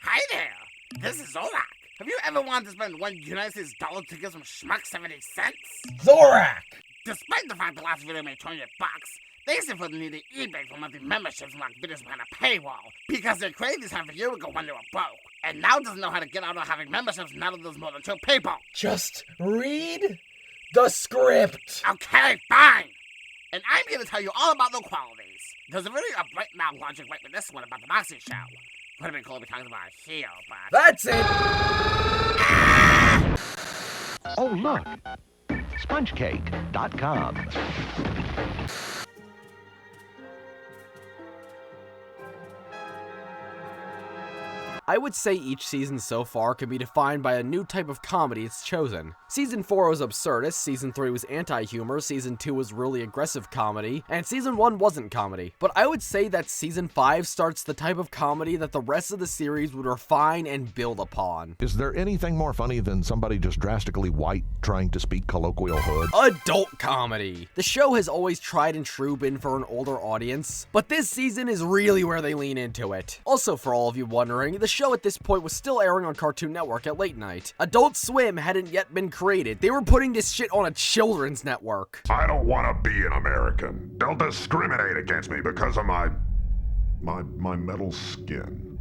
Hi there! This is Zorak. Have you ever wanted to spend $1 United States to get some schmuck 70 cents? Zorak! Despite the fact the last video made $20, they still feel the need to eBay for monthly memberships and lock videos behind a paywall because they created these half a year ago when they were broke, and now doesn't know how to get out of having memberships now that there's more than 2 people. Just read the script! Okay, fine! And I'm here to tell you all about the qualities. There's a video of right now launching right with this one about the boxing show. Would have been cool if we talked about a heel, but... That's it! Oh, look. SpongeCake.com. I would say each season so far can be defined by a new type of comedy it's chosen. Season 4 was absurdist, Season 3 was anti-humor, Season 2 was really aggressive comedy, and Season 1 wasn't comedy. But I would say that Season 5 starts the type of comedy that the rest of the series would refine and build upon. Is there anything more funny than somebody just drastically white trying to speak colloquial hood? Adult comedy! The show has always tried and true been for an older audience, but this season is really where they lean into it. Also, for all of you wondering, the show at this point was still airing on Cartoon Network at late night. Adult Swim hadn't yet been created. They were putting this shit on a children's network. I don't want to be an American. They'll discriminate against me because of my metal skin.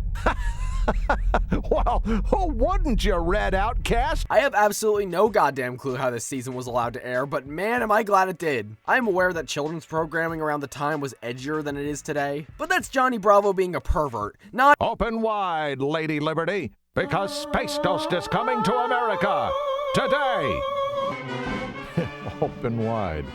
Well, who wouldn't you, Red Outcast? I have absolutely no goddamn clue how this season was allowed to air, but man, am I glad it did. I am aware that children's programming around the time was edgier than it is today, but that's Johnny Bravo being a pervert, not— Open wide, Lady Liberty, because Space Ghost is coming to America today. Open wide.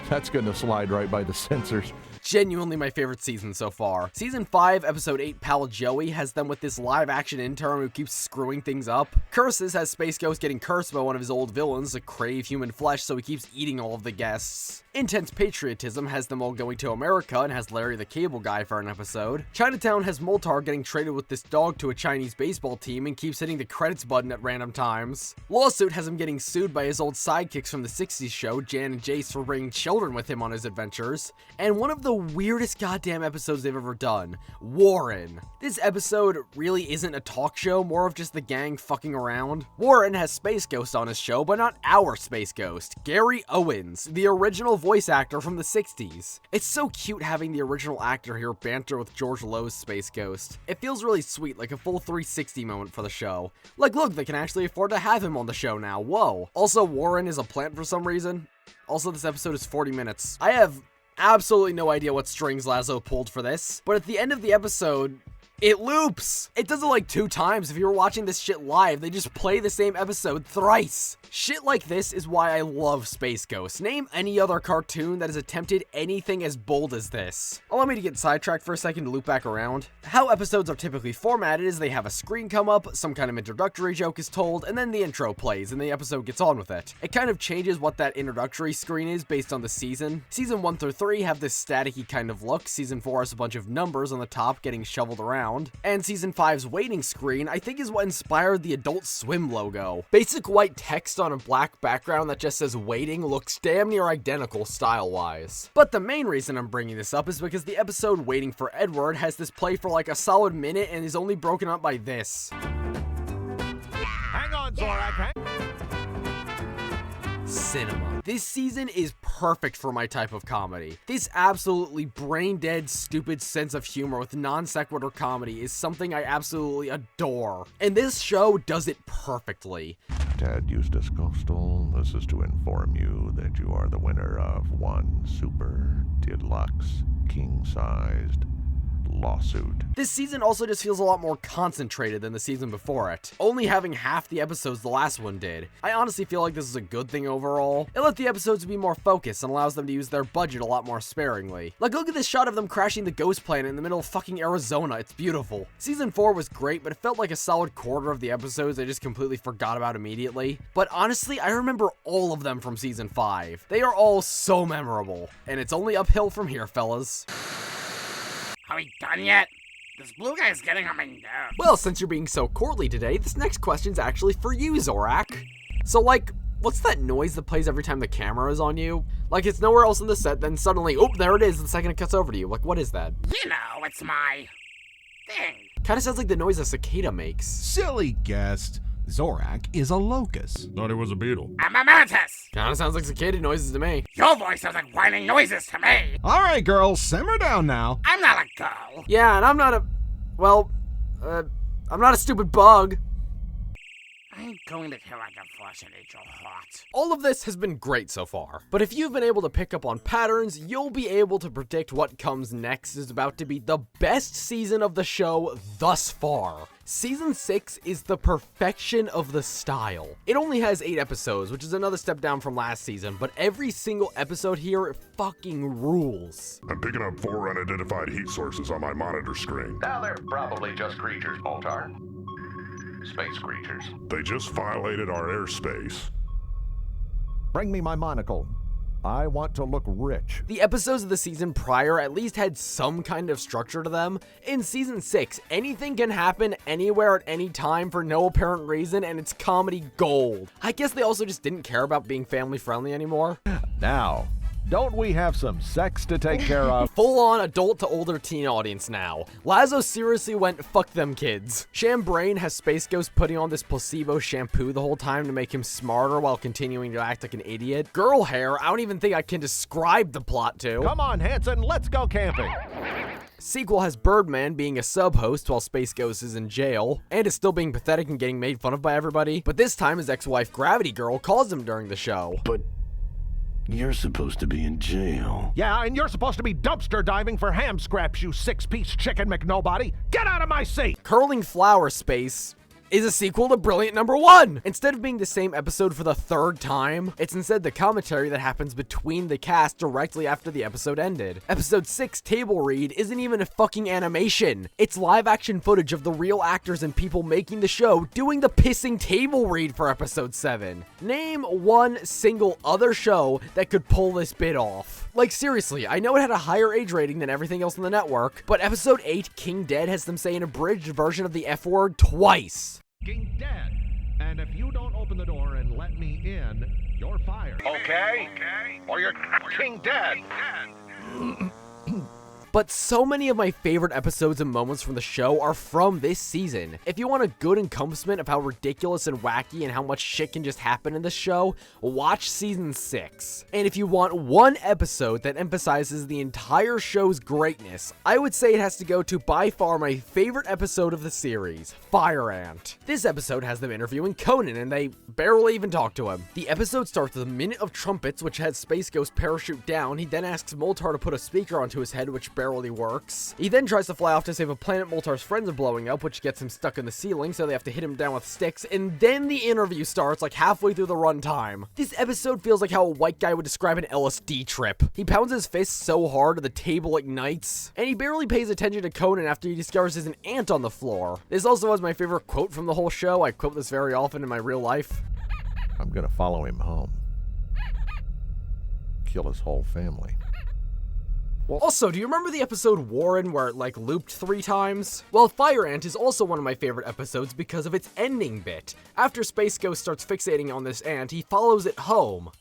That's gonna slide right by the censors. Genuinely my favorite season so far. Season 5, Episode 8, Pal Joey has them with this live-action intern who keeps screwing things up. Curses has Space Ghost getting cursed by one of his old villains to crave human flesh, so he keeps eating all of the guests. Intense Patriotism has them all going to America and has Larry the Cable Guy for an episode. Chinatown has Moltar getting traded with this dog to a Chinese baseball team and keeps hitting the credits button at random times. Lawsuit has him getting sued by his old sidekicks from the 60s show, Jan and Jace, for bringing children with him on his adventures. And one of the weirdest goddamn episodes they've ever done, Warren. This episode really isn't a talk show, more of just the gang fucking around. Warren has Space Ghost on his show, but not our Space Ghost, Gary Owens, the original voice actor from the 60s. It's so cute having the original actor here banter with George Lowe's Space Ghost. It feels really sweet, like a full 360 moment for the show. Like, look, they can actually afford to have him on the show now, whoa. Also, Warren is a plant for some reason. Also, this episode is 40 minutes. I have absolutely no idea what strings Lazo pulled for this, but at the end of the episode, it loops! It does it like 2 times. If you were watching this shit live, they just play the same episode thrice. Shit like this is why I love Space Ghost. Name any other cartoon that has attempted anything as bold as this. Allow me to get sidetracked for a second to loop back around. How episodes are typically formatted is they have a screen come up, some kind of introductory joke is told, and then the intro plays, and the episode gets on with it. It kind of changes what that introductory screen is based on the season. Season 1 through 3 have this staticky kind of look. Season 4 has a bunch of numbers on the top getting shoveled around. And Season 5's waiting screen, I think, is what inspired the Adult Swim logo. Basic white text on a black background that just says waiting looks damn near identical style-wise. But the main reason I'm bringing this up is because the episode Waiting for Edward has this play for like a solid minute and is only broken up by this. Hang on, Zorak. Cinema. This season is perfect for my type of comedy. This absolutely brain-dead, stupid sense of humor with non-sequitur comedy is something I absolutely adore. And this show does it perfectly. Ted Eustace Coastal, this is to inform you that you are the winner of one super deluxe king-sized lawsuit. This season also just feels a lot more concentrated than the season before it, only having half the episodes the last one did. I honestly feel like this is a good thing overall. It let the episodes be more focused and allows them to use their budget a lot more sparingly. Like, look at this shot of them crashing the ghost planet in the middle of fucking Arizona, it's beautiful. Season 4 was great, but it felt like a solid quarter of the episodes I just completely forgot about immediately. But honestly, I remember all of them from Season 5. They are all so memorable, and it's only uphill from here, fellas. Are we done yet? This blue guy's getting on my nerves. Well, since you're being so courtly today, this next question's actually for you, Zorak. So, like, What's that noise that plays every time the camera is on you? Like, it's nowhere else in the set, then suddenly, oh, there it is the second it cuts over to you. Like, what is that? You know, it's my thing. Kinda sounds like the noise a cicada makes. Silly guest. Zorak is a locust. Thought he was a beetle. I'm a mantis. Kinda sounds like cicada noises to me. Your voice sounds like whining noises to me. All right, girls, simmer down now. I'm not a girl. Yeah, and I'm not a... Well, I'm not a stupid bug. I ain't going to kill like a fascinate your heart. All of this has been great so far, but if you've been able to pick up on patterns, you'll be able to predict what comes next is about to be the best season of the show thus far. Season 6 is the perfection of the style. It only has 8 episodes, which is another step down from last season, but every single episode here fucking rules. I'm picking up 4 unidentified heat sources on my monitor screen. Now they're probably just creatures, Moltar. Space creatures. They just violated our airspace. Bring me my monocle. I want to look rich. The episodes of the season prior at least had some kind of structure to them. In season 6, anything can happen anywhere at any time for no apparent reason, and it's comedy gold. I guess they also just didn't care about being family friendly anymore. Now, don't we have some sex to take care of? Full-on adult to older teen audience now. Lazo seriously went, fuck them kids. Shambrain has Space Ghost putting on this placebo shampoo the whole time to make him smarter while continuing to act like an idiot. Girl hair, I don't even think I can describe the plot to. Come on, Hanson, let's go camping. Sequel has Birdman being a sub-host while Space Ghost is in jail, and is still being pathetic and getting made fun of by everybody. But this time his ex-wife Gravity Girl calls him during the show. But you're supposed to be in jail. Yeah, and you're supposed to be dumpster diving for ham scraps, you six-piece chicken McNobody. Get out of my seat! Curling Flower Space is a sequel to Brilliant Number 1. Instead of being the same episode for the 3rd time, it's instead the commentary that happens between the cast directly after the episode ended. Episode 6, Table Read, isn't even a fucking animation. It's live action footage of the real actors and people making the show doing the pissing table read for episode 7. Name one single other show that could pull this bit off. Like seriously, I know it had a higher age rating than everything else on the network, but episode 8, King Dead, has them say an abridged version of the F word twice. King Dead. And if you don't open the door and let me in, you're fired. Okay? Or you're King Dead. But so many of my favorite episodes and moments from the show are from this season. If you want a good encompassment of how ridiculous and wacky and how much shit can just happen in this show, watch season 6. And if you want one episode that emphasizes the entire show's greatness, I would say it has to go to by far my favorite episode of the series, Fire Ant. This episode has them interviewing Conan and they barely even talk to him. The episode starts with a minute of trumpets which has Space Ghost parachute down. He then asks Moltar to put a speaker onto his head which barely works. He then tries to fly off to save a planet Moltar's friends are blowing up, which gets him stuck in the ceiling, so they have to hit him down with sticks, and then the interview starts like halfway through the runtime. This episode feels like how a white guy would describe an LSD trip. He pounds his fist so hard the table ignites, and he barely pays attention to Conan after he discovers there's an ant on the floor. This also has my favorite quote from the whole show. I quote this very often in my real life. I'm gonna follow him home. Kill his whole family. Also, do you remember the episode Warren where it like looped 3 times? Well, Fire Ant is also one of my favorite episodes because of its ending bit. After Space Ghost starts fixating on this ant, he follows it home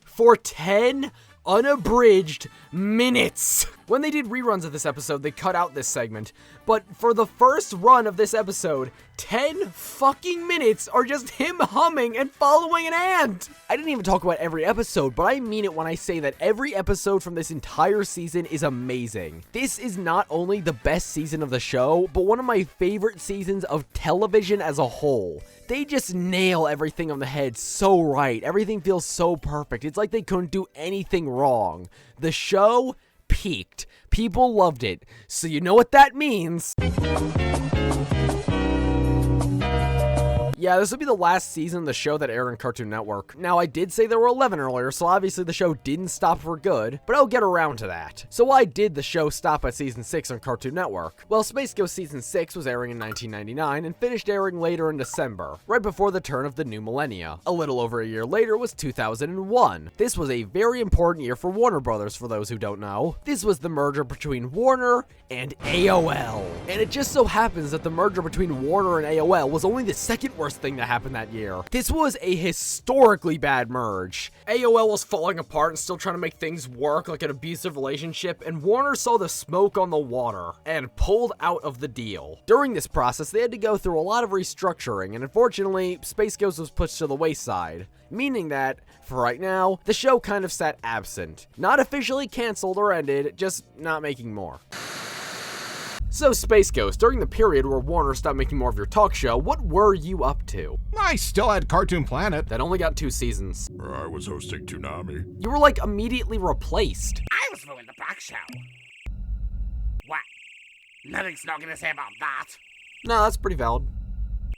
for 10 unabridged minutes. When they did reruns of this episode, they cut out this segment, but for the first run of this episode, 10 fucking minutes are just him humming and following an ant. I didn't even talk about every episode, but I mean it when I say that every episode from this entire season is amazing. This is not only the best season of the show, but one of my favorite seasons of television as a whole. They just nail everything on the head so right. Everything feels so perfect. It's like they couldn't do anything wrong. The show peaked. People loved it. So you know what that means. Yeah, this will be the last season of the show that aired on Cartoon Network. Now, I did say there were 11 earlier, so obviously the show didn't stop for good, but I'll get around to that. So why did the show stop at season 6 on Cartoon Network? Well, Space Ghost season 6 was airing in 1999 and finished airing later in December, right before the turn of the new millennia. A little over a year later was 2001. This was a very important year for Warner Brothers, for those who don't know. This was the merger between Warner and AOL. And it just so happens that the merger between Warner and AOL was only the second worst worst thing that happened that year. This was a historically bad merge. AOL was falling apart and still trying to make things work like an abusive relationship, and Warner saw the smoke on the water and pulled out of the deal. During this process, they had to go through a lot of restructuring, and unfortunately, Space Ghost was pushed to the wayside, meaning that, for right now, the show kind of sat absent. Not officially canceled or ended, just not making more. So Space Ghost, during the period where Warner stopped making more of your talk show, what were you up to? I still had Cartoon Planet. That only got 2 seasons. I was hosting Toonami. You were like immediately replaced. I was doing the Black Show. What? Nothing's not gonna say about that. No, that's pretty valid.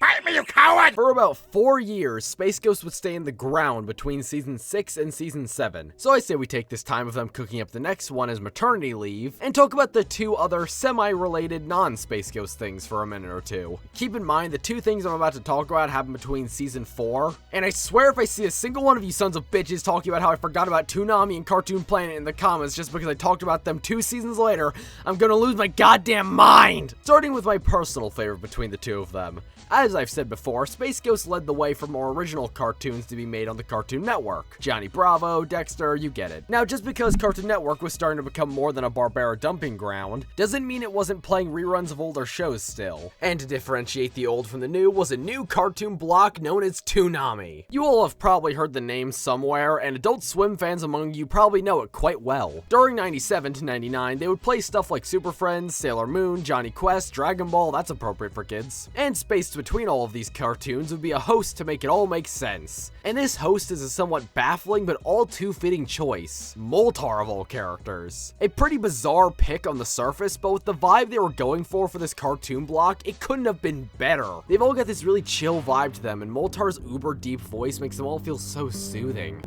Bite me, you coward! For about 4 years, Space Ghost would stay in the ground between season 6 and season 7. So I say we take this time of them cooking up the next one as maternity leave, and talk about the 2 other semi-related non-Space Ghost things for a minute or 2. Keep in mind, the 2 things I'm about to talk about happened between season 4, and I swear if I see a single one of you sons of bitches talking about how I forgot about Toonami and Cartoon Planet in the comments just because I talked about them 2 seasons later, I'm gonna lose my goddamn mind! Starting with my personal favorite between the 2 of them. As I've said before, Space Ghost led the way for more original cartoons to be made on the Cartoon Network. Johnny Bravo, Dexter, you get it. Now, just because Cartoon Network was starting to become more than a Barbera dumping ground, doesn't mean it wasn't playing reruns of older shows still. And to differentiate the old from the new was a new cartoon block known as Toonami. You all have probably heard the name somewhere, and Adult Swim fans among you probably know it quite well. During 97 to 99, they would play stuff like Super Friends, Sailor Moon, Johnny Quest, Dragon Ball, that's appropriate for kids, and spaced between all of these cartoons would be a host to make it all make sense. And this host is a somewhat baffling but all too fitting choice. Moltar of all characters. A pretty bizarre pick on the surface, but with the vibe they were going for this cartoon block, it couldn't have been better. They've all got this really chill vibe to them, and Moltar's uber deep voice makes them all feel so soothing.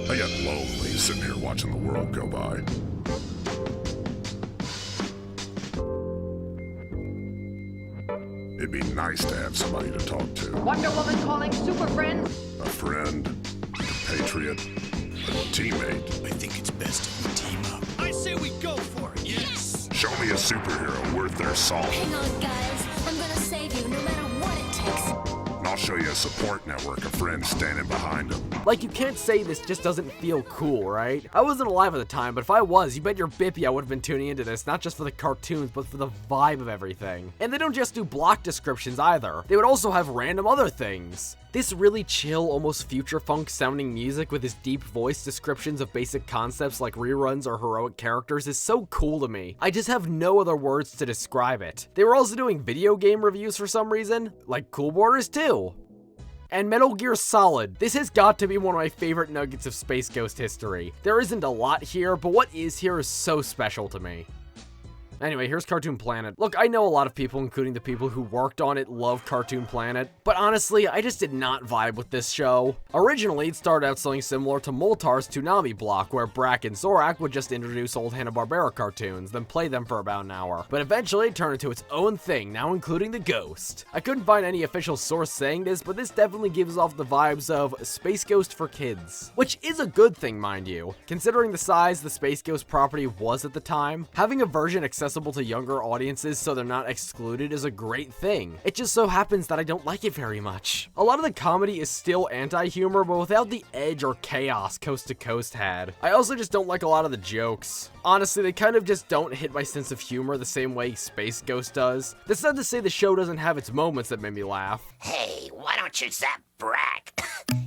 I get lonely sitting here watching the world go by. It'd be nice to have somebody to talk to. Wonder Woman calling Super Friends. A friend, a compatriot, a teammate. I think it's best if we team up. I say we go for it. Yes. Show me a superhero worth their salt. Hang on, guys. I'm gonna save you no matter what it takes. And I'll show you a support network of friends standing behind them. Like, you can't say this just doesn't feel cool, right? I wasn't alive at the time, but if I was, you bet your bippy I would have been tuning into this, not just for the cartoons, but for the vibe of everything. And they don't just do block descriptions either. They would also have random other things. This really chill, almost future funk sounding music with his deep voice descriptions of basic concepts like reruns or heroic characters is so cool to me. I just have no other words to describe it. They were also doing video game reviews for some reason, like Cool Borders too. And Metal Gear Solid. This has got to be one of my favorite nuggets of Space Ghost history. There isn't a lot here, but what is here is so special to me. Anyway, here's Cartoon Planet. Look, I know a lot of people, including the people who worked on it, love Cartoon Planet, but honestly, I just did not vibe with this show. Originally, it started out something similar to Moltar's Toonami block, where Brak and Zorak would just introduce old Hanna-Barbera cartoons, then play them for about an hour. But eventually, it turned into its own thing, now including the Ghost. I couldn't find any official source saying this, but this definitely gives off the vibes of Space Ghost for kids. Which is a good thing, mind you. Considering the size the Space Ghost property was at the time, having a version accessible to younger audiences so they're not excluded is a great thing. It just so happens that I don't like it very much. A lot of the comedy is still anti-humor, but without the edge or chaos Coast to Coast had. I also just don't like a lot of the jokes. Honestly, they kind of just don't hit my sense of humor the same way Space Ghost does. That's not to say the show doesn't have its moments that made me laugh. Hey, why don't you zap Brak?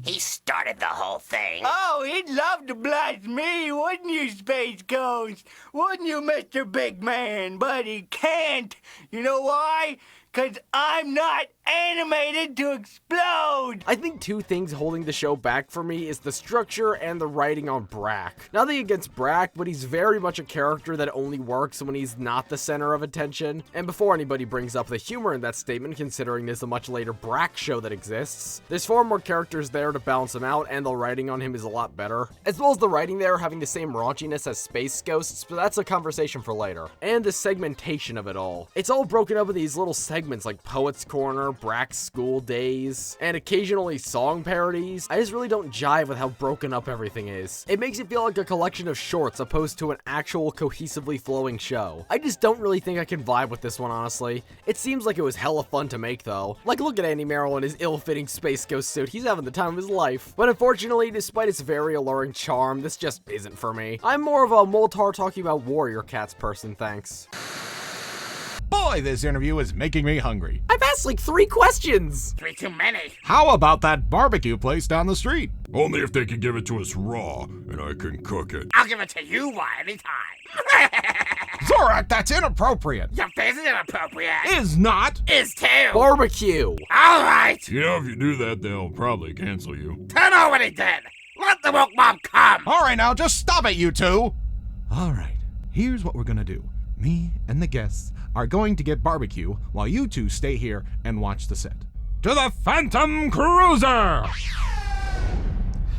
He started the whole thing. Oh, he'd love to blast me, wouldn't you, Space Ghost? Wouldn't you, Mr. Big Man? But he can't. You know why? 'Cause I'm not animated to explode! I think 2 things holding the show back for me is the structure and the writing on Brak. Nothing against Brak, but he's very much a character that only works when he's not the center of attention. And before anybody brings up the humor in that statement, considering there's a much later Brak show that exists, there's far more characters there to balance him out, and the writing on him is a lot better. As well as the writing there having the same raunchiness as Space Ghosts, but that's a conversation for later. And the segmentation of it all. It's all broken up in these little segments segments like Poets Corner, Brack's School Days, and occasionally song parodies, I just really don't jive with how broken up everything is. It makes it feel like a collection of shorts opposed to an actual cohesively flowing show. I just don't really think I can vibe with this one, honestly. It seems like it was hella fun to make though. Like, look at Andy Merrill in his ill-fitting Space Ghost suit, he's having the time of his life. But unfortunately, despite its very alluring charm, this just isn't for me. I'm more of a Moltar talking about warrior cats person, thanks. Boy, this interview is making me hungry. I've asked like 3 questions! 3 too many. How about that barbecue place down the street? Only if they can give it to us raw, and I can cook it. I'll give it to you raw anytime. Zorak, that's inappropriate. Your face is inappropriate. Is not. Is too. Barbecue. All right. You know, if you do that, they'll probably cancel you. Turn already dead. Let the woke mob come. All right, now just stop it, you two. All right, here's what we're gonna do. Me and the guests are going to get barbecue while you two stay here and watch the set. To the Phantom Cruiser!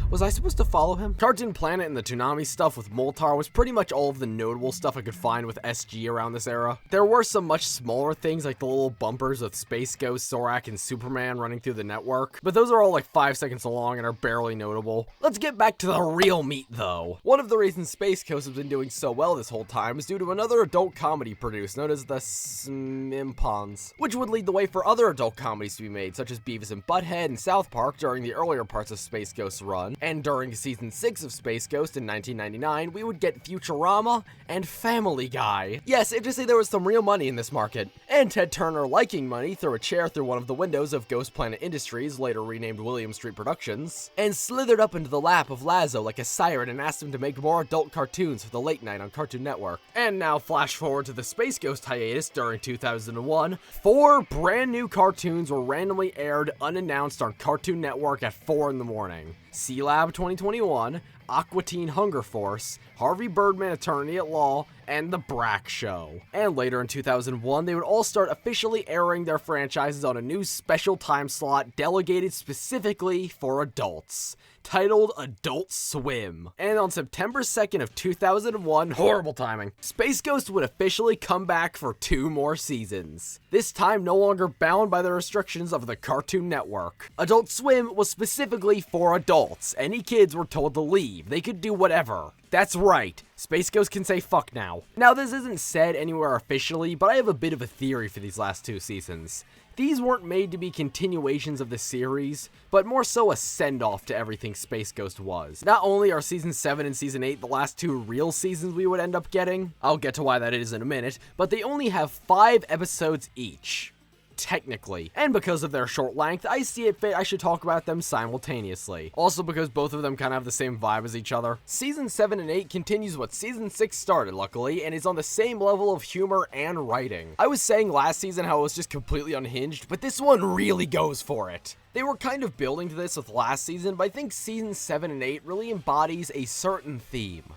Was I supposed to follow him? Cartoon Planet and the Toonami stuff with Moltar was pretty much all of the notable stuff I could find with SG around this era. There were some much smaller things like the little bumpers with Space Ghost, Zorak, and Superman running through the network, but those are all like 5 seconds long and are barely notable. Let's get back to the real meat though. One of the reasons Space Ghost has been doing so well this whole time is due to another adult comedy produced known as the Smimpons, which would lead the way for other adult comedies to be made, such as Beavis and Butthead and South Park during the earlier parts of Space Ghost's run. And during season 6 of Space Ghost in 1999, we would get Futurama and Family Guy. Yes, if to say there was some real money in this market. And Ted Turner, liking money, threw a chair through one of the windows of Ghost Planet Industries, later renamed William Street Productions, and slithered up into the lap of Lazo like a siren and asked him to make more adult cartoons for the late night on Cartoon Network. And now flash forward to the Space Ghost hiatus during 2001, 4 brand new cartoons were randomly aired unannounced on Cartoon Network at 4 in the morning. C-Lab 2021, Aqua Teen Hunger Force, Harvey Birdman Attorney at Law, and The Brack Show. And later in 2001, they would all start officially airing their franchises on a new special time slot delegated specifically for adults, titled Adult Swim. And on September 2nd of 2001, horrible timing, Space Ghost would officially come back for 2 more seasons. This time no longer bound by the restrictions of the Cartoon Network. Adult Swim was specifically for adults. Any kids were told to leave. They could do whatever. That's right, Space Ghost can say fuck now. Now this isn't said anywhere officially, but I have a bit of a theory for these last 2 seasons. These weren't made to be continuations of the series, but more so a send-off to everything Space Ghost was. Not only are Season 7 and Season 8 the last 2 real seasons we would end up getting, I'll get to why that is in a minute, but they only have 5 episodes each. Technically. And because of their short length, I see it fit I should talk about them simultaneously. Also because both of them kind of have the same vibe as each other. Season 7 and 8 continues what Season 6 started, luckily, and is on the same level of humor and writing. I was saying last season how it was just completely unhinged, but this one really goes for it. They were kind of building to this with last season, but I think Season 7 and 8 really embodies a certain theme.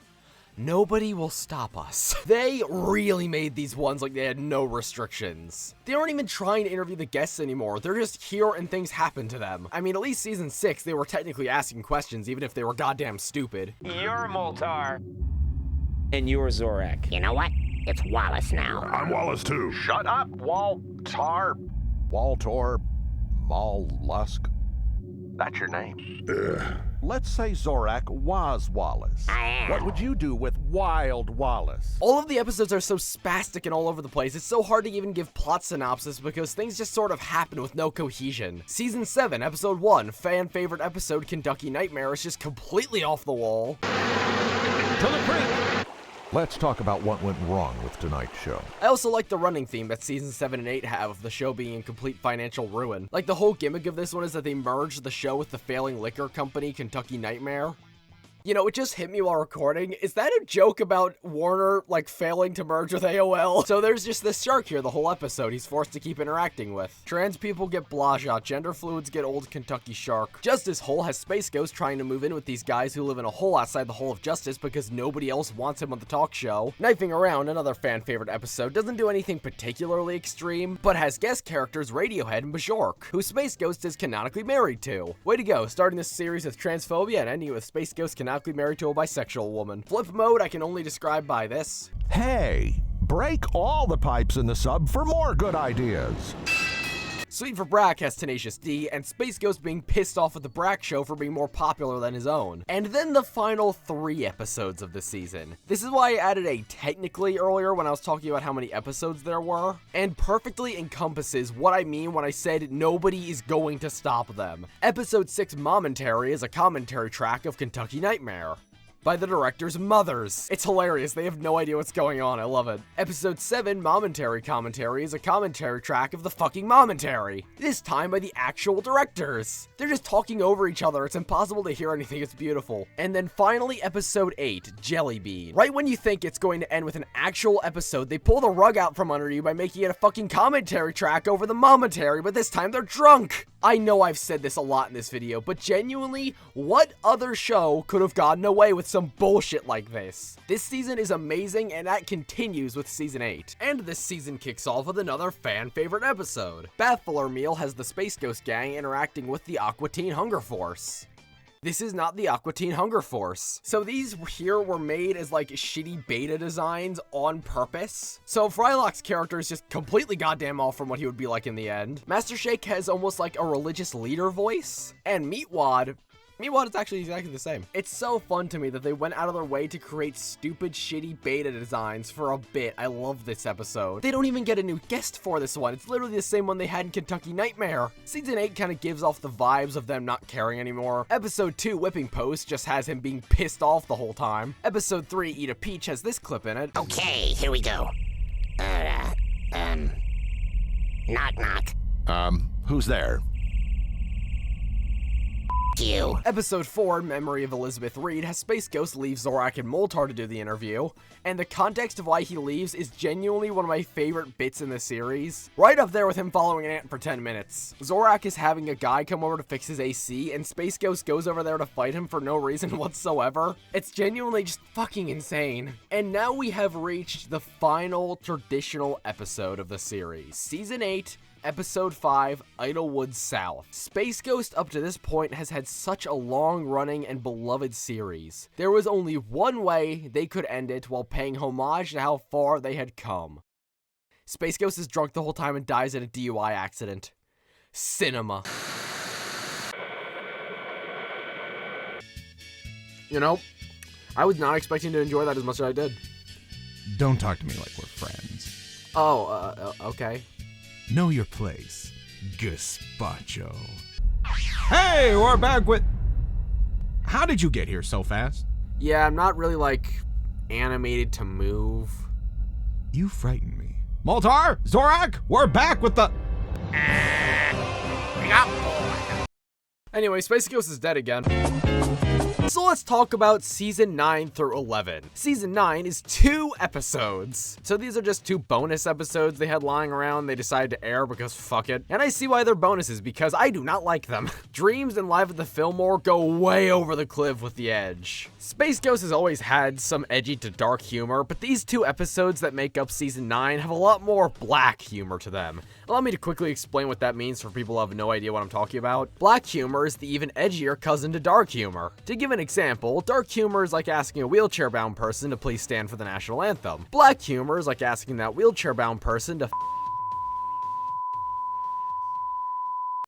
Nobody will stop us. They really made these ones like they had no restrictions. They aren't even trying to interview the guests anymore, they're just here and things happen to them. I mean, at least Season 6, they were technically asking questions even if they were goddamn stupid. You're Moltar. And you're Zorak. You know what? It's Wallace now. I'm Wallace too. Shut up, Waltar. Waltor. Mollusk. That's your name. Let's say Zorak was Wallace. I am. What would you do with Wild Wallace? All of the episodes are so spastic and all over the place, it's so hard to even give plot synopsis because things just sort of happen with no cohesion. Season 7, Episode 1, fan favorite episode Kentucky Nightmare is just completely off the wall. To the creek! Let's talk about what went wrong with tonight's show. I also like the running theme that Season 7 and 8 have of the show being in complete financial ruin. Like, the whole gimmick of this one is that they merged the show with the failing liquor company Kentucky Nightmare. You know, it just hit me while recording. Is that a joke about Warner, like, failing to merge with AOL? So there's just this shark here the whole episode he's forced to keep interacting with. Trans people get Blaja, gender fluids get old Kentucky Shark. Justice Hole has Space Ghost trying to move in with these guys who live in a hole outside the Hole of Justice because nobody else wants him on the talk show. Knifing Around, another fan favorite episode, doesn't do anything particularly extreme, but has guest characters Radiohead and Bjork, who Space Ghost is canonically married to. Way to go, starting this series with transphobia and ending with Space Ghost canonically married to a bisexual woman. Flip mode I can only describe by this. Hey, break all the pipes in the sub for more good ideas. Sweet for Brack has Tenacious D, and Space Ghost being pissed off at the Brack show for being more popular than his own. And then the final 3 episodes of the season. This is why I added a technically earlier when I was talking about how many episodes there were, and perfectly encompasses what I mean when I said nobody is going to stop them. Episode 6 Momentary is a commentary track of Kentucky Nightmare by the director's mothers. It's hilarious, they have no idea what's going on, I love it. Episode 7, Momentary Commentary, is a commentary track of the fucking Momentary, this time by the actual directors. They're just talking over each other, it's impossible to hear anything, it's beautiful. And then finally, Episode 8, Jelly Bean. Right when you think it's going to end with an actual episode, they pull the rug out from under you by making it a fucking commentary track over the Momentary, but this time they're drunk. I know I've said this a lot in this video, but genuinely, what other show could have gotten away with some bullshit like this? This season is amazing, and that continues with Season 8. And this season kicks off with another fan-favorite episode. Baffler Meal has the Space Ghost gang interacting with the Aqua Teen Hunger Force. This is not the Aqua Teen Hunger Force. So these here were made as like shitty beta designs on purpose. So Frylock's character is just completely goddamn off from what he would be like in the end. Master Shake has almost like a religious leader voice. And Meatwad is actually exactly the same. It's so fun to me that they went out of their way to create stupid, shitty beta designs for a bit. I love this episode. They don't even get a new guest for this one. It's literally the same one they had in Kentucky Nightmare. Season 8 kind of gives off the vibes of them not caring anymore. Episode 2, Whipping Post, just has him being pissed off the whole time. Episode 3, Eat a Peach, has this clip in it. Okay, here we go. Knock knock. Who's there? You. Episode 4, Memory of Elizabeth Reed, has Space Ghost leave Zorak and Moltar to do the interview, and the context of why he leaves is genuinely one of my favorite bits in the series. Right up there with him following an ant for 10 minutes. Zorak is having a guy come over to fix his AC, and Space Ghost goes over there to fight him for no reason whatsoever. It's genuinely just fucking insane. And now we have reached the final traditional episode of the series. Season 8, Episode 5, Idlewood South. Space Ghost up to this point has had such a long-running and beloved series. There was only one way they could end it while paying homage to how far they had come. Space Ghost is drunk the whole time and dies in a DUI accident. Cinema. You know, I was not expecting to enjoy that as much as I did. Don't talk to me like we're friends. Oh, okay. Know your place, gazpacho. Hey, we're back with... How did you get here so fast? Yeah, I'm not really, like, animated to move. You frighten me. Moltar, Zorak, we're back with the... Anyway, Space Ghost is dead again. So let's talk about Season 9 through 11. Season 9 is 2 episodes. So these are just 2 bonus episodes they had lying around they decided to air because fuck it. And I see why they're bonuses, because I do not like them. Dreams and Live at the Fillmore go way over the cliff with the edge. Space Ghost has always had some edgy to dark humor, but these 2 episodes that make up Season 9 have a lot more black humor to them. Allow me to quickly explain what that means for people who have no idea what I'm talking about. Black humor is the even edgier cousin to dark humor. To give an example, dark humor is like asking a wheelchair-bound person to please stand for the national anthem. Black humor is like asking that wheelchair-bound person to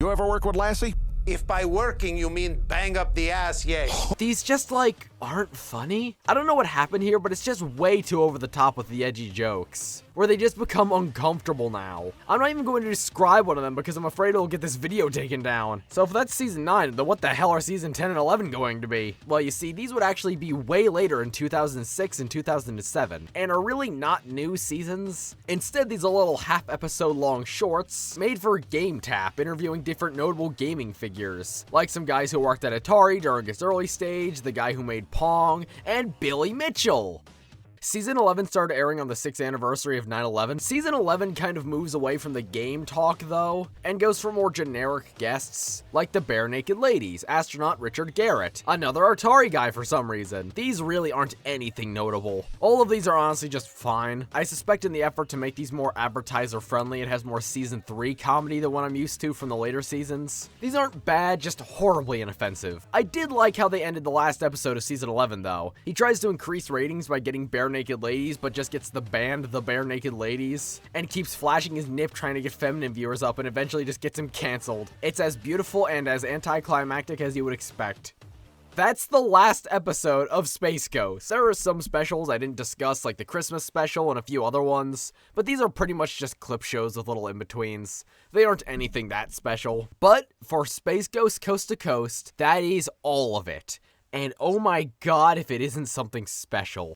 You ever work with Lassie? If by working you mean bang up the ass, yes. These just, like, aren't funny. I don't know what happened here, but it's just way too over the top with the edgy jokes, where they just become uncomfortable now. I'm not even going to describe one of them because I'm afraid it'll get this video taken down. So if that's Season 9, then what the hell are Season 10 and 11 going to be? Well, you see, these would actually be way later in 2006 and 2007, and are really not new seasons. Instead, these are little half-episode long shorts made for Game Tap, interviewing different notable gaming figures, like some guys who worked at Atari during its early stage, the guy who made Pong, and Billy Mitchell. Season 11 started airing on the 6th anniversary of 9/11. Season 11 kind of moves away from the game talk, though, and goes for more generic guests, like the Bare Naked Ladies, astronaut Richard Garrett, another Atari guy for some reason. These really aren't anything notable. All of these are honestly just fine. I suspect in the effort to make these more advertiser-friendly, it has more Season 3 comedy than what I'm used to from the later seasons. These aren't bad, just horribly inoffensive. I did like how they ended the last episode of Season 11, though. He tries to increase ratings by getting Bare Bare Naked Ladies, but just gets the band The Bare Naked Ladies, and keeps flashing his nip trying to get feminine viewers up, and eventually just gets him canceled. It's as beautiful and as anticlimactic as you would expect. That's the last episode of Space Ghost. There are some specials I didn't discuss, like the Christmas special and a few other ones, but these are pretty much just clip shows with little in-betweens. They aren't anything that special. But for Space Ghost Coast to Coast, that is all of it. And oh my god if it isn't something special.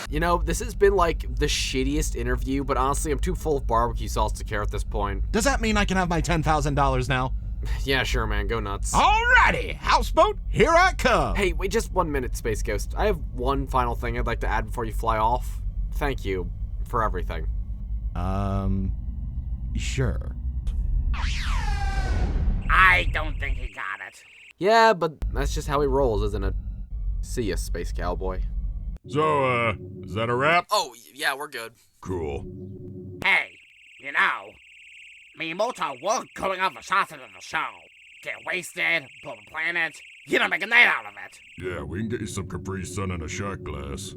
You know, this has been like the shittiest interview, but honestly I'm too full of barbecue sauce to care at this point. Does that mean I can have my $10,000 now? Yeah, sure, man. Go nuts. Alrighty, houseboat, here I come. Hey, wait just 1 minute, Space Ghost. I have one final thing I'd like to add before you fly off. Thank you for everything. Sure. I don't think he got it. Yeah, but that's just how he rolls, isn't it? See ya, Space Cowboy. So, is that a wrap? Oh, yeah, we're good. Cool. Hey, you know, me and Moltar were going out for shots into the show. Get wasted, blow the planet, you know, make a night out of it. Yeah, we can get you some Capri Sun and a shot glass.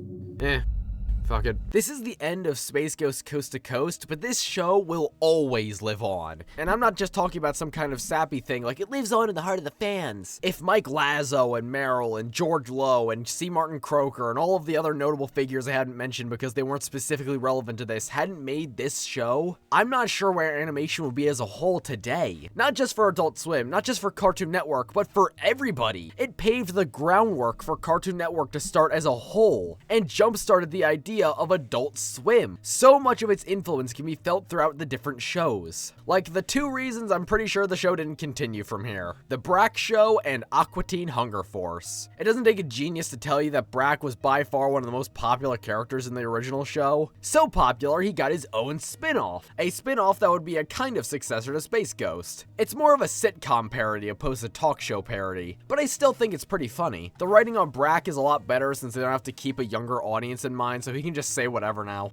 Fuck it. This is the end of Space Ghost Coast to Coast, but this show will always live on. And I'm not just talking about some kind of sappy thing, like it lives on in the heart of the fans. If Mike Lazo and Meryl and George Lowe and C. Martin Croker and all of the other notable figures I hadn't mentioned because they weren't specifically relevant to this hadn't made this show, I'm not sure where animation would be as a whole today. Not just for Adult Swim, not just for Cartoon Network, but for everybody. It paved the groundwork for Cartoon Network to start as a whole, and jump-started the idea of Adult Swim. So much of its influence can be felt throughout the different shows. Like the two reasons I'm pretty sure the show didn't continue from here. The Brack Show and Aqua Teen Hunger Force. It doesn't take a genius to tell you that Brack was by far one of the most popular characters in the original show. So popular, he got his own spin-off. A spin-off that would be a kind of successor to Space Ghost. It's more of a sitcom parody opposed to talk show parody, but I still think it's pretty funny. The writing on Brack is a lot better since they don't have to keep a younger audience in mind, so he can just say whatever now.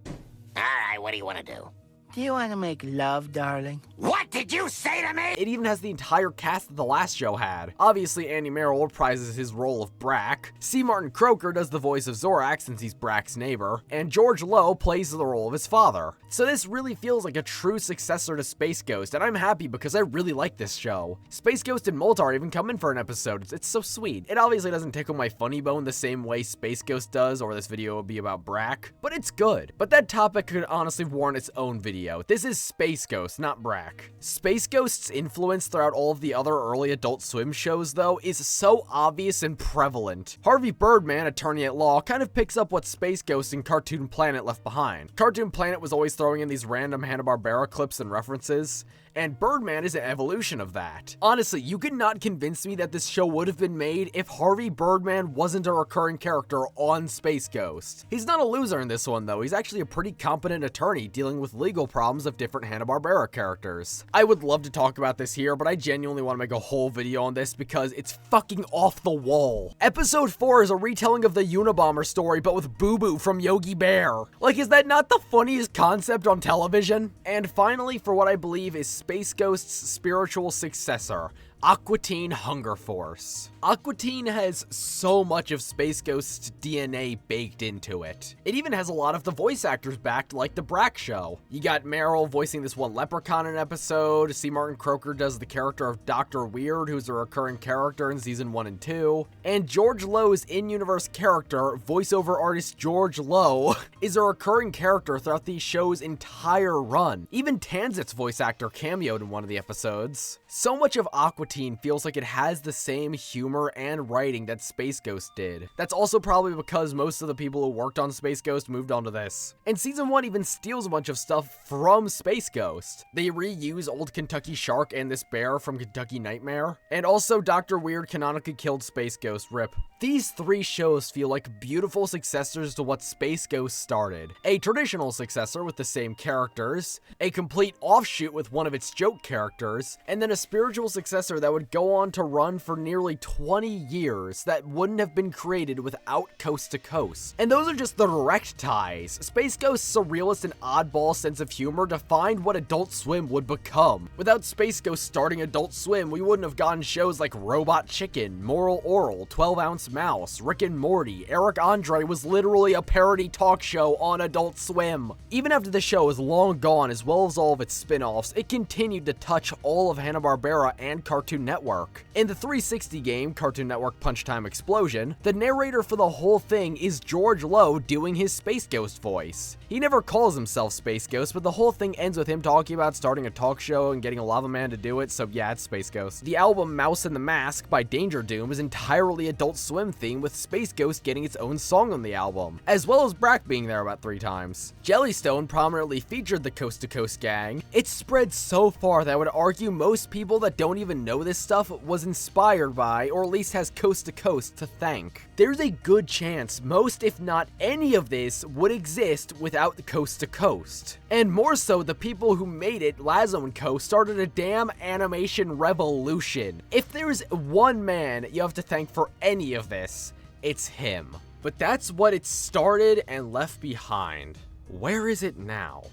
Alright, what do you want to do? Do you want to make love, darling? What did you say to me? It even has the entire cast that the last show had. Obviously, Andy Merrill reprises his role of Brack, C. Martin Croker does the voice of Zorak since he's Brack's neighbor, and George Lowe plays the role of his father. So this really feels like a true successor to Space Ghost, and I'm happy because I really like this show. Space Ghost and Moltar even come in for an episode. It's so sweet. It obviously doesn't tickle my funny bone the same way Space Ghost does, or this video would be about Brack, but it's good. But that topic could honestly warrant its own video. This is Space Ghost, not Brack. Space Ghost's influence throughout all of the other early Adult Swim shows, though, is so obvious and prevalent. Harvey Birdman, attorney at law, kind of picks up what Space Ghost and Cartoon Planet left behind. Cartoon Planet was always throwing in these random Hanna-Barbera clips and references, and Birdman is an evolution of that. Honestly, you could not convince me that this show would have been made if Harvey Birdman wasn't a recurring character on Space Ghost. He's not a loser in this one, though. He's actually a pretty competent attorney dealing with legal problems of different Hanna-Barbera characters. I would love to talk about this here, but I genuinely want to make a whole video on this because it's fucking off the wall. Episode 4 is a retelling of the Unabomber story, but with Boo Boo from Yogi Bear. Like, is that not the funniest concept on television? And finally, for what I believe is Space Ghost's spiritual successor, Aqua Teen Hunger Force. Aqua Teen has so much of Space Ghost's DNA baked into it. It even has a lot of the voice actors backed, like the Brack Show. You got Meryl voicing this one leprechaun in an episode, C. Martin Croker does the character of Dr. Weird, who's a recurring character in season 1 and 2, and George Lowe's in-universe character, voiceover artist George Lowe, is a recurring character throughout the show's entire run. Even Tanzit's voice actor cameoed in one of the episodes. So much of Aqua Teen feels like it has the same humor and writing that Space Ghost did. That's also probably because most of the people who worked on Space Ghost moved on to this. And season 1 even steals a bunch of stuff from Space Ghost. They reuse old Kentucky Shark and this bear from Kentucky Nightmare. And also Dr. Weird canonically killed Space Ghost, RIP. These three shows feel like beautiful successors to what Space Ghost started. A traditional successor with the same characters, a complete offshoot with one of its joke characters, and then a spiritual successor that would go on to run for nearly 20 years that wouldn't have been created without Coast to Coast. And those are just the direct ties. Space Ghost's surrealist and oddball sense of humor defined what Adult Swim would become. Without Space Ghost starting Adult Swim, we wouldn't have gotten shows like Robot Chicken, Moral Oral, 12 Ounce Mouse, Rick and Morty. Eric Andre was literally a parody talk show on Adult Swim. Even after the show is long gone, as well as all of its spin-offs, it continued to touch all of Hanna-Barbera and Cartoon Network. In the 360 game, Cartoon Network Punch Time Explosion, the narrator for the whole thing is George Lowe doing his Space Ghost voice. He never calls himself Space Ghost, but the whole thing ends with him talking about starting a talk show and getting a lava man to do it, so yeah, it's Space Ghost. The album Mouse and the Mask by Danger Doom is entirely Adult Swim themed, with Space Ghost getting its own song on the album, as well as Brack being there about 3 times. Jellystone prominently featured the Coast to Coast gang. It spread so far that I would argue most people that don't even know this stuff was inspired by, or at least has Coast to Coast to thank. There's a good chance most, if not any of this, would exist without the Coast to Coast. And more so, the people who made it, Lazo & Co, started a damn animation revolution. If there's one man you have to thank for any of this, it's him. But that's what it started and left behind. Where is it now?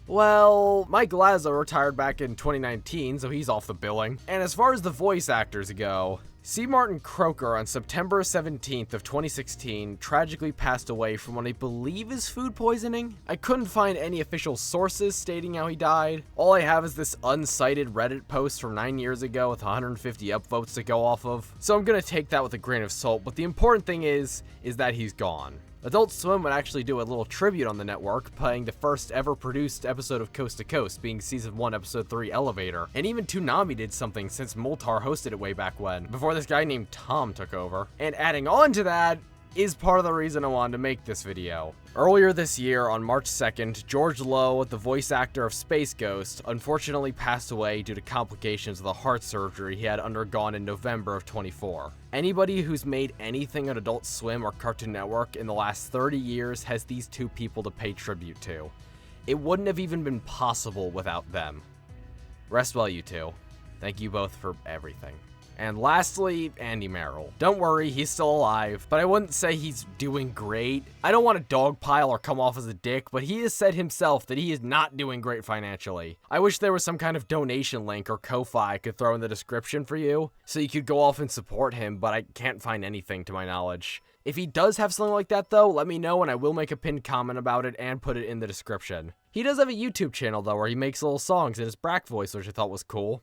Well, Mike Lazo retired back in 2019, so he's off the billing. And as far as the voice actors go, C. Martin Croker on September 17th of 2016 tragically passed away from what I believe is food poisoning. I couldn't find any official sources stating how he died. All I have is this unsighted Reddit post from 9 years ago with 150 upvotes to go off of. So I'm gonna take that with a grain of salt, but the important thing is that he's gone. Adult Swim would actually do a little tribute on the network, playing the first ever produced episode of Coast to Coast, being Season 1, Episode 3, Elevator. And even Toonami did something since Moltar hosted it way back when, before this guy named Tom took over. And adding on to that is part of the reason I wanted to make this video. Earlier this year, on March 2nd, George Lowe, the voice actor of Space Ghost, unfortunately passed away due to complications of the heart surgery he had undergone in November of 24. Anybody who's made anything on Adult Swim or Cartoon Network in the last 30 years has these two people to pay tribute to. It wouldn't have even been possible without them. Rest well, you two. Thank you both for everything. And lastly, Andy Merrill. Don't worry, he's still alive, but I wouldn't say he's doing great. I don't want to dogpile or come off as a dick, but he has said himself that he is not doing great financially. I wish there was some kind of donation link or Ko-Fi I could throw in the description for you, so you could go off and support him, but I can't find anything to my knowledge. If he does have something like that though, let me know and I will make a pinned comment about it and put it in the description. He does have a YouTube channel though where he makes little songs in his Brack voice, which I thought was cool.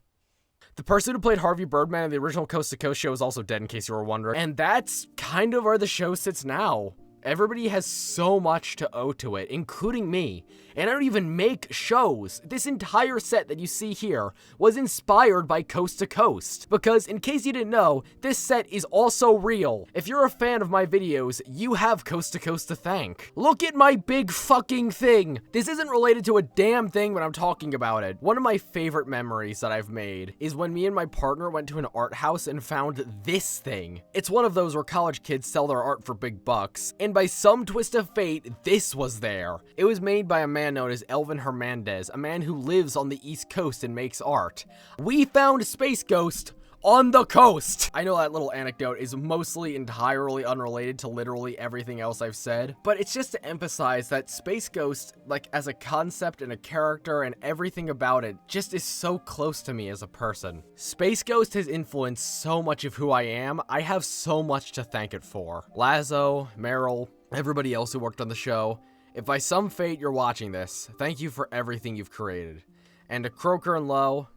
The person who played Harvey Birdman in the original Coast to Coast show is also dead, in case you were wondering. And that's kind of where the show sits now. Everybody has so much to owe to it, including me. And I don't even make shows. This entire set that you see here was inspired by Coast to Coast. Because, in case you didn't know, this set is also real. If you're a fan of my videos, you have Coast to Coast to thank. Look at my big fucking thing. This isn't related to a damn thing when I'm talking about it. One of my favorite memories that I've made is when me and my partner went to an art house and found this thing. It's one of those where college kids sell their art for big bucks. And by some twist of fate, this was there. It was made by a man known as Elvin Hernandez, a man who lives on the East Coast and makes art. We found Space Ghost on the coast! I know that little anecdote is mostly entirely unrelated to literally everything else I've said, but it's just to emphasize that Space Ghost, like as a concept and a character and everything about it, just is so close to me as a person. Space Ghost has influenced so much of who I am. I have so much to thank it for. Lazo, Merrill, everybody else who worked on the show. If by some fate you're watching this, thank you for everything you've created. And to Croker and Lowe,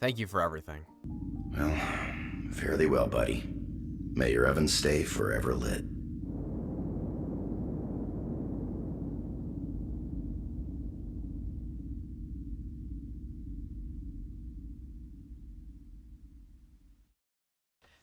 thank you for everything. Well, fare thee well, buddy. May your oven stay forever lit.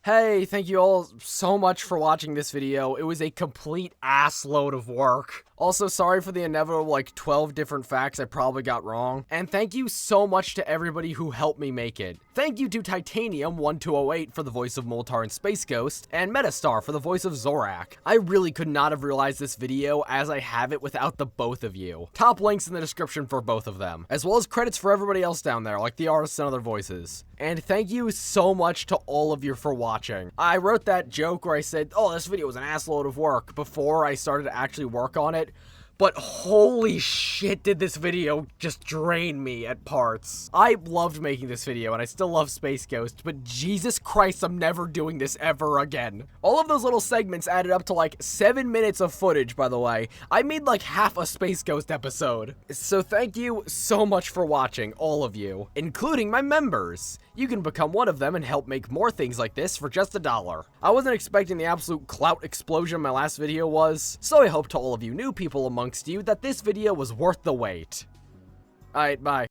Hey, thank you all so much for watching this video. It was a complete ass load of work. Also, sorry for the inevitable, like, 12 different facts I probably got wrong. And thank you so much to everybody who helped me make it. Thank you to Titanium1208 for the voice of Moltar and Space Ghost, and Metastar for the voice of Zorak. I really could not have realized this video as I have it without the both of you. Top links in the description for both of them, as well as credits for everybody else down there, like the artists and other voices. And thank you so much to all of you for watching. I wrote that joke where I said, oh, this video was an assload of work before I started to actually work on it. But holy shit, did this video just drain me at parts. I loved making this video, and I still love Space Ghost, but Jesus Christ, I'm never doing this ever again. All of those little segments added up to like 7 minutes of footage, by the way. I made like half a Space Ghost episode. So thank you so much for watching, all of you, including my members. You can become one of them and help make more things like this for just $1. I wasn't expecting the absolute clout explosion my last video was, so I hope to all of you new people amongst you that this video was worth the wait. Alright, bye.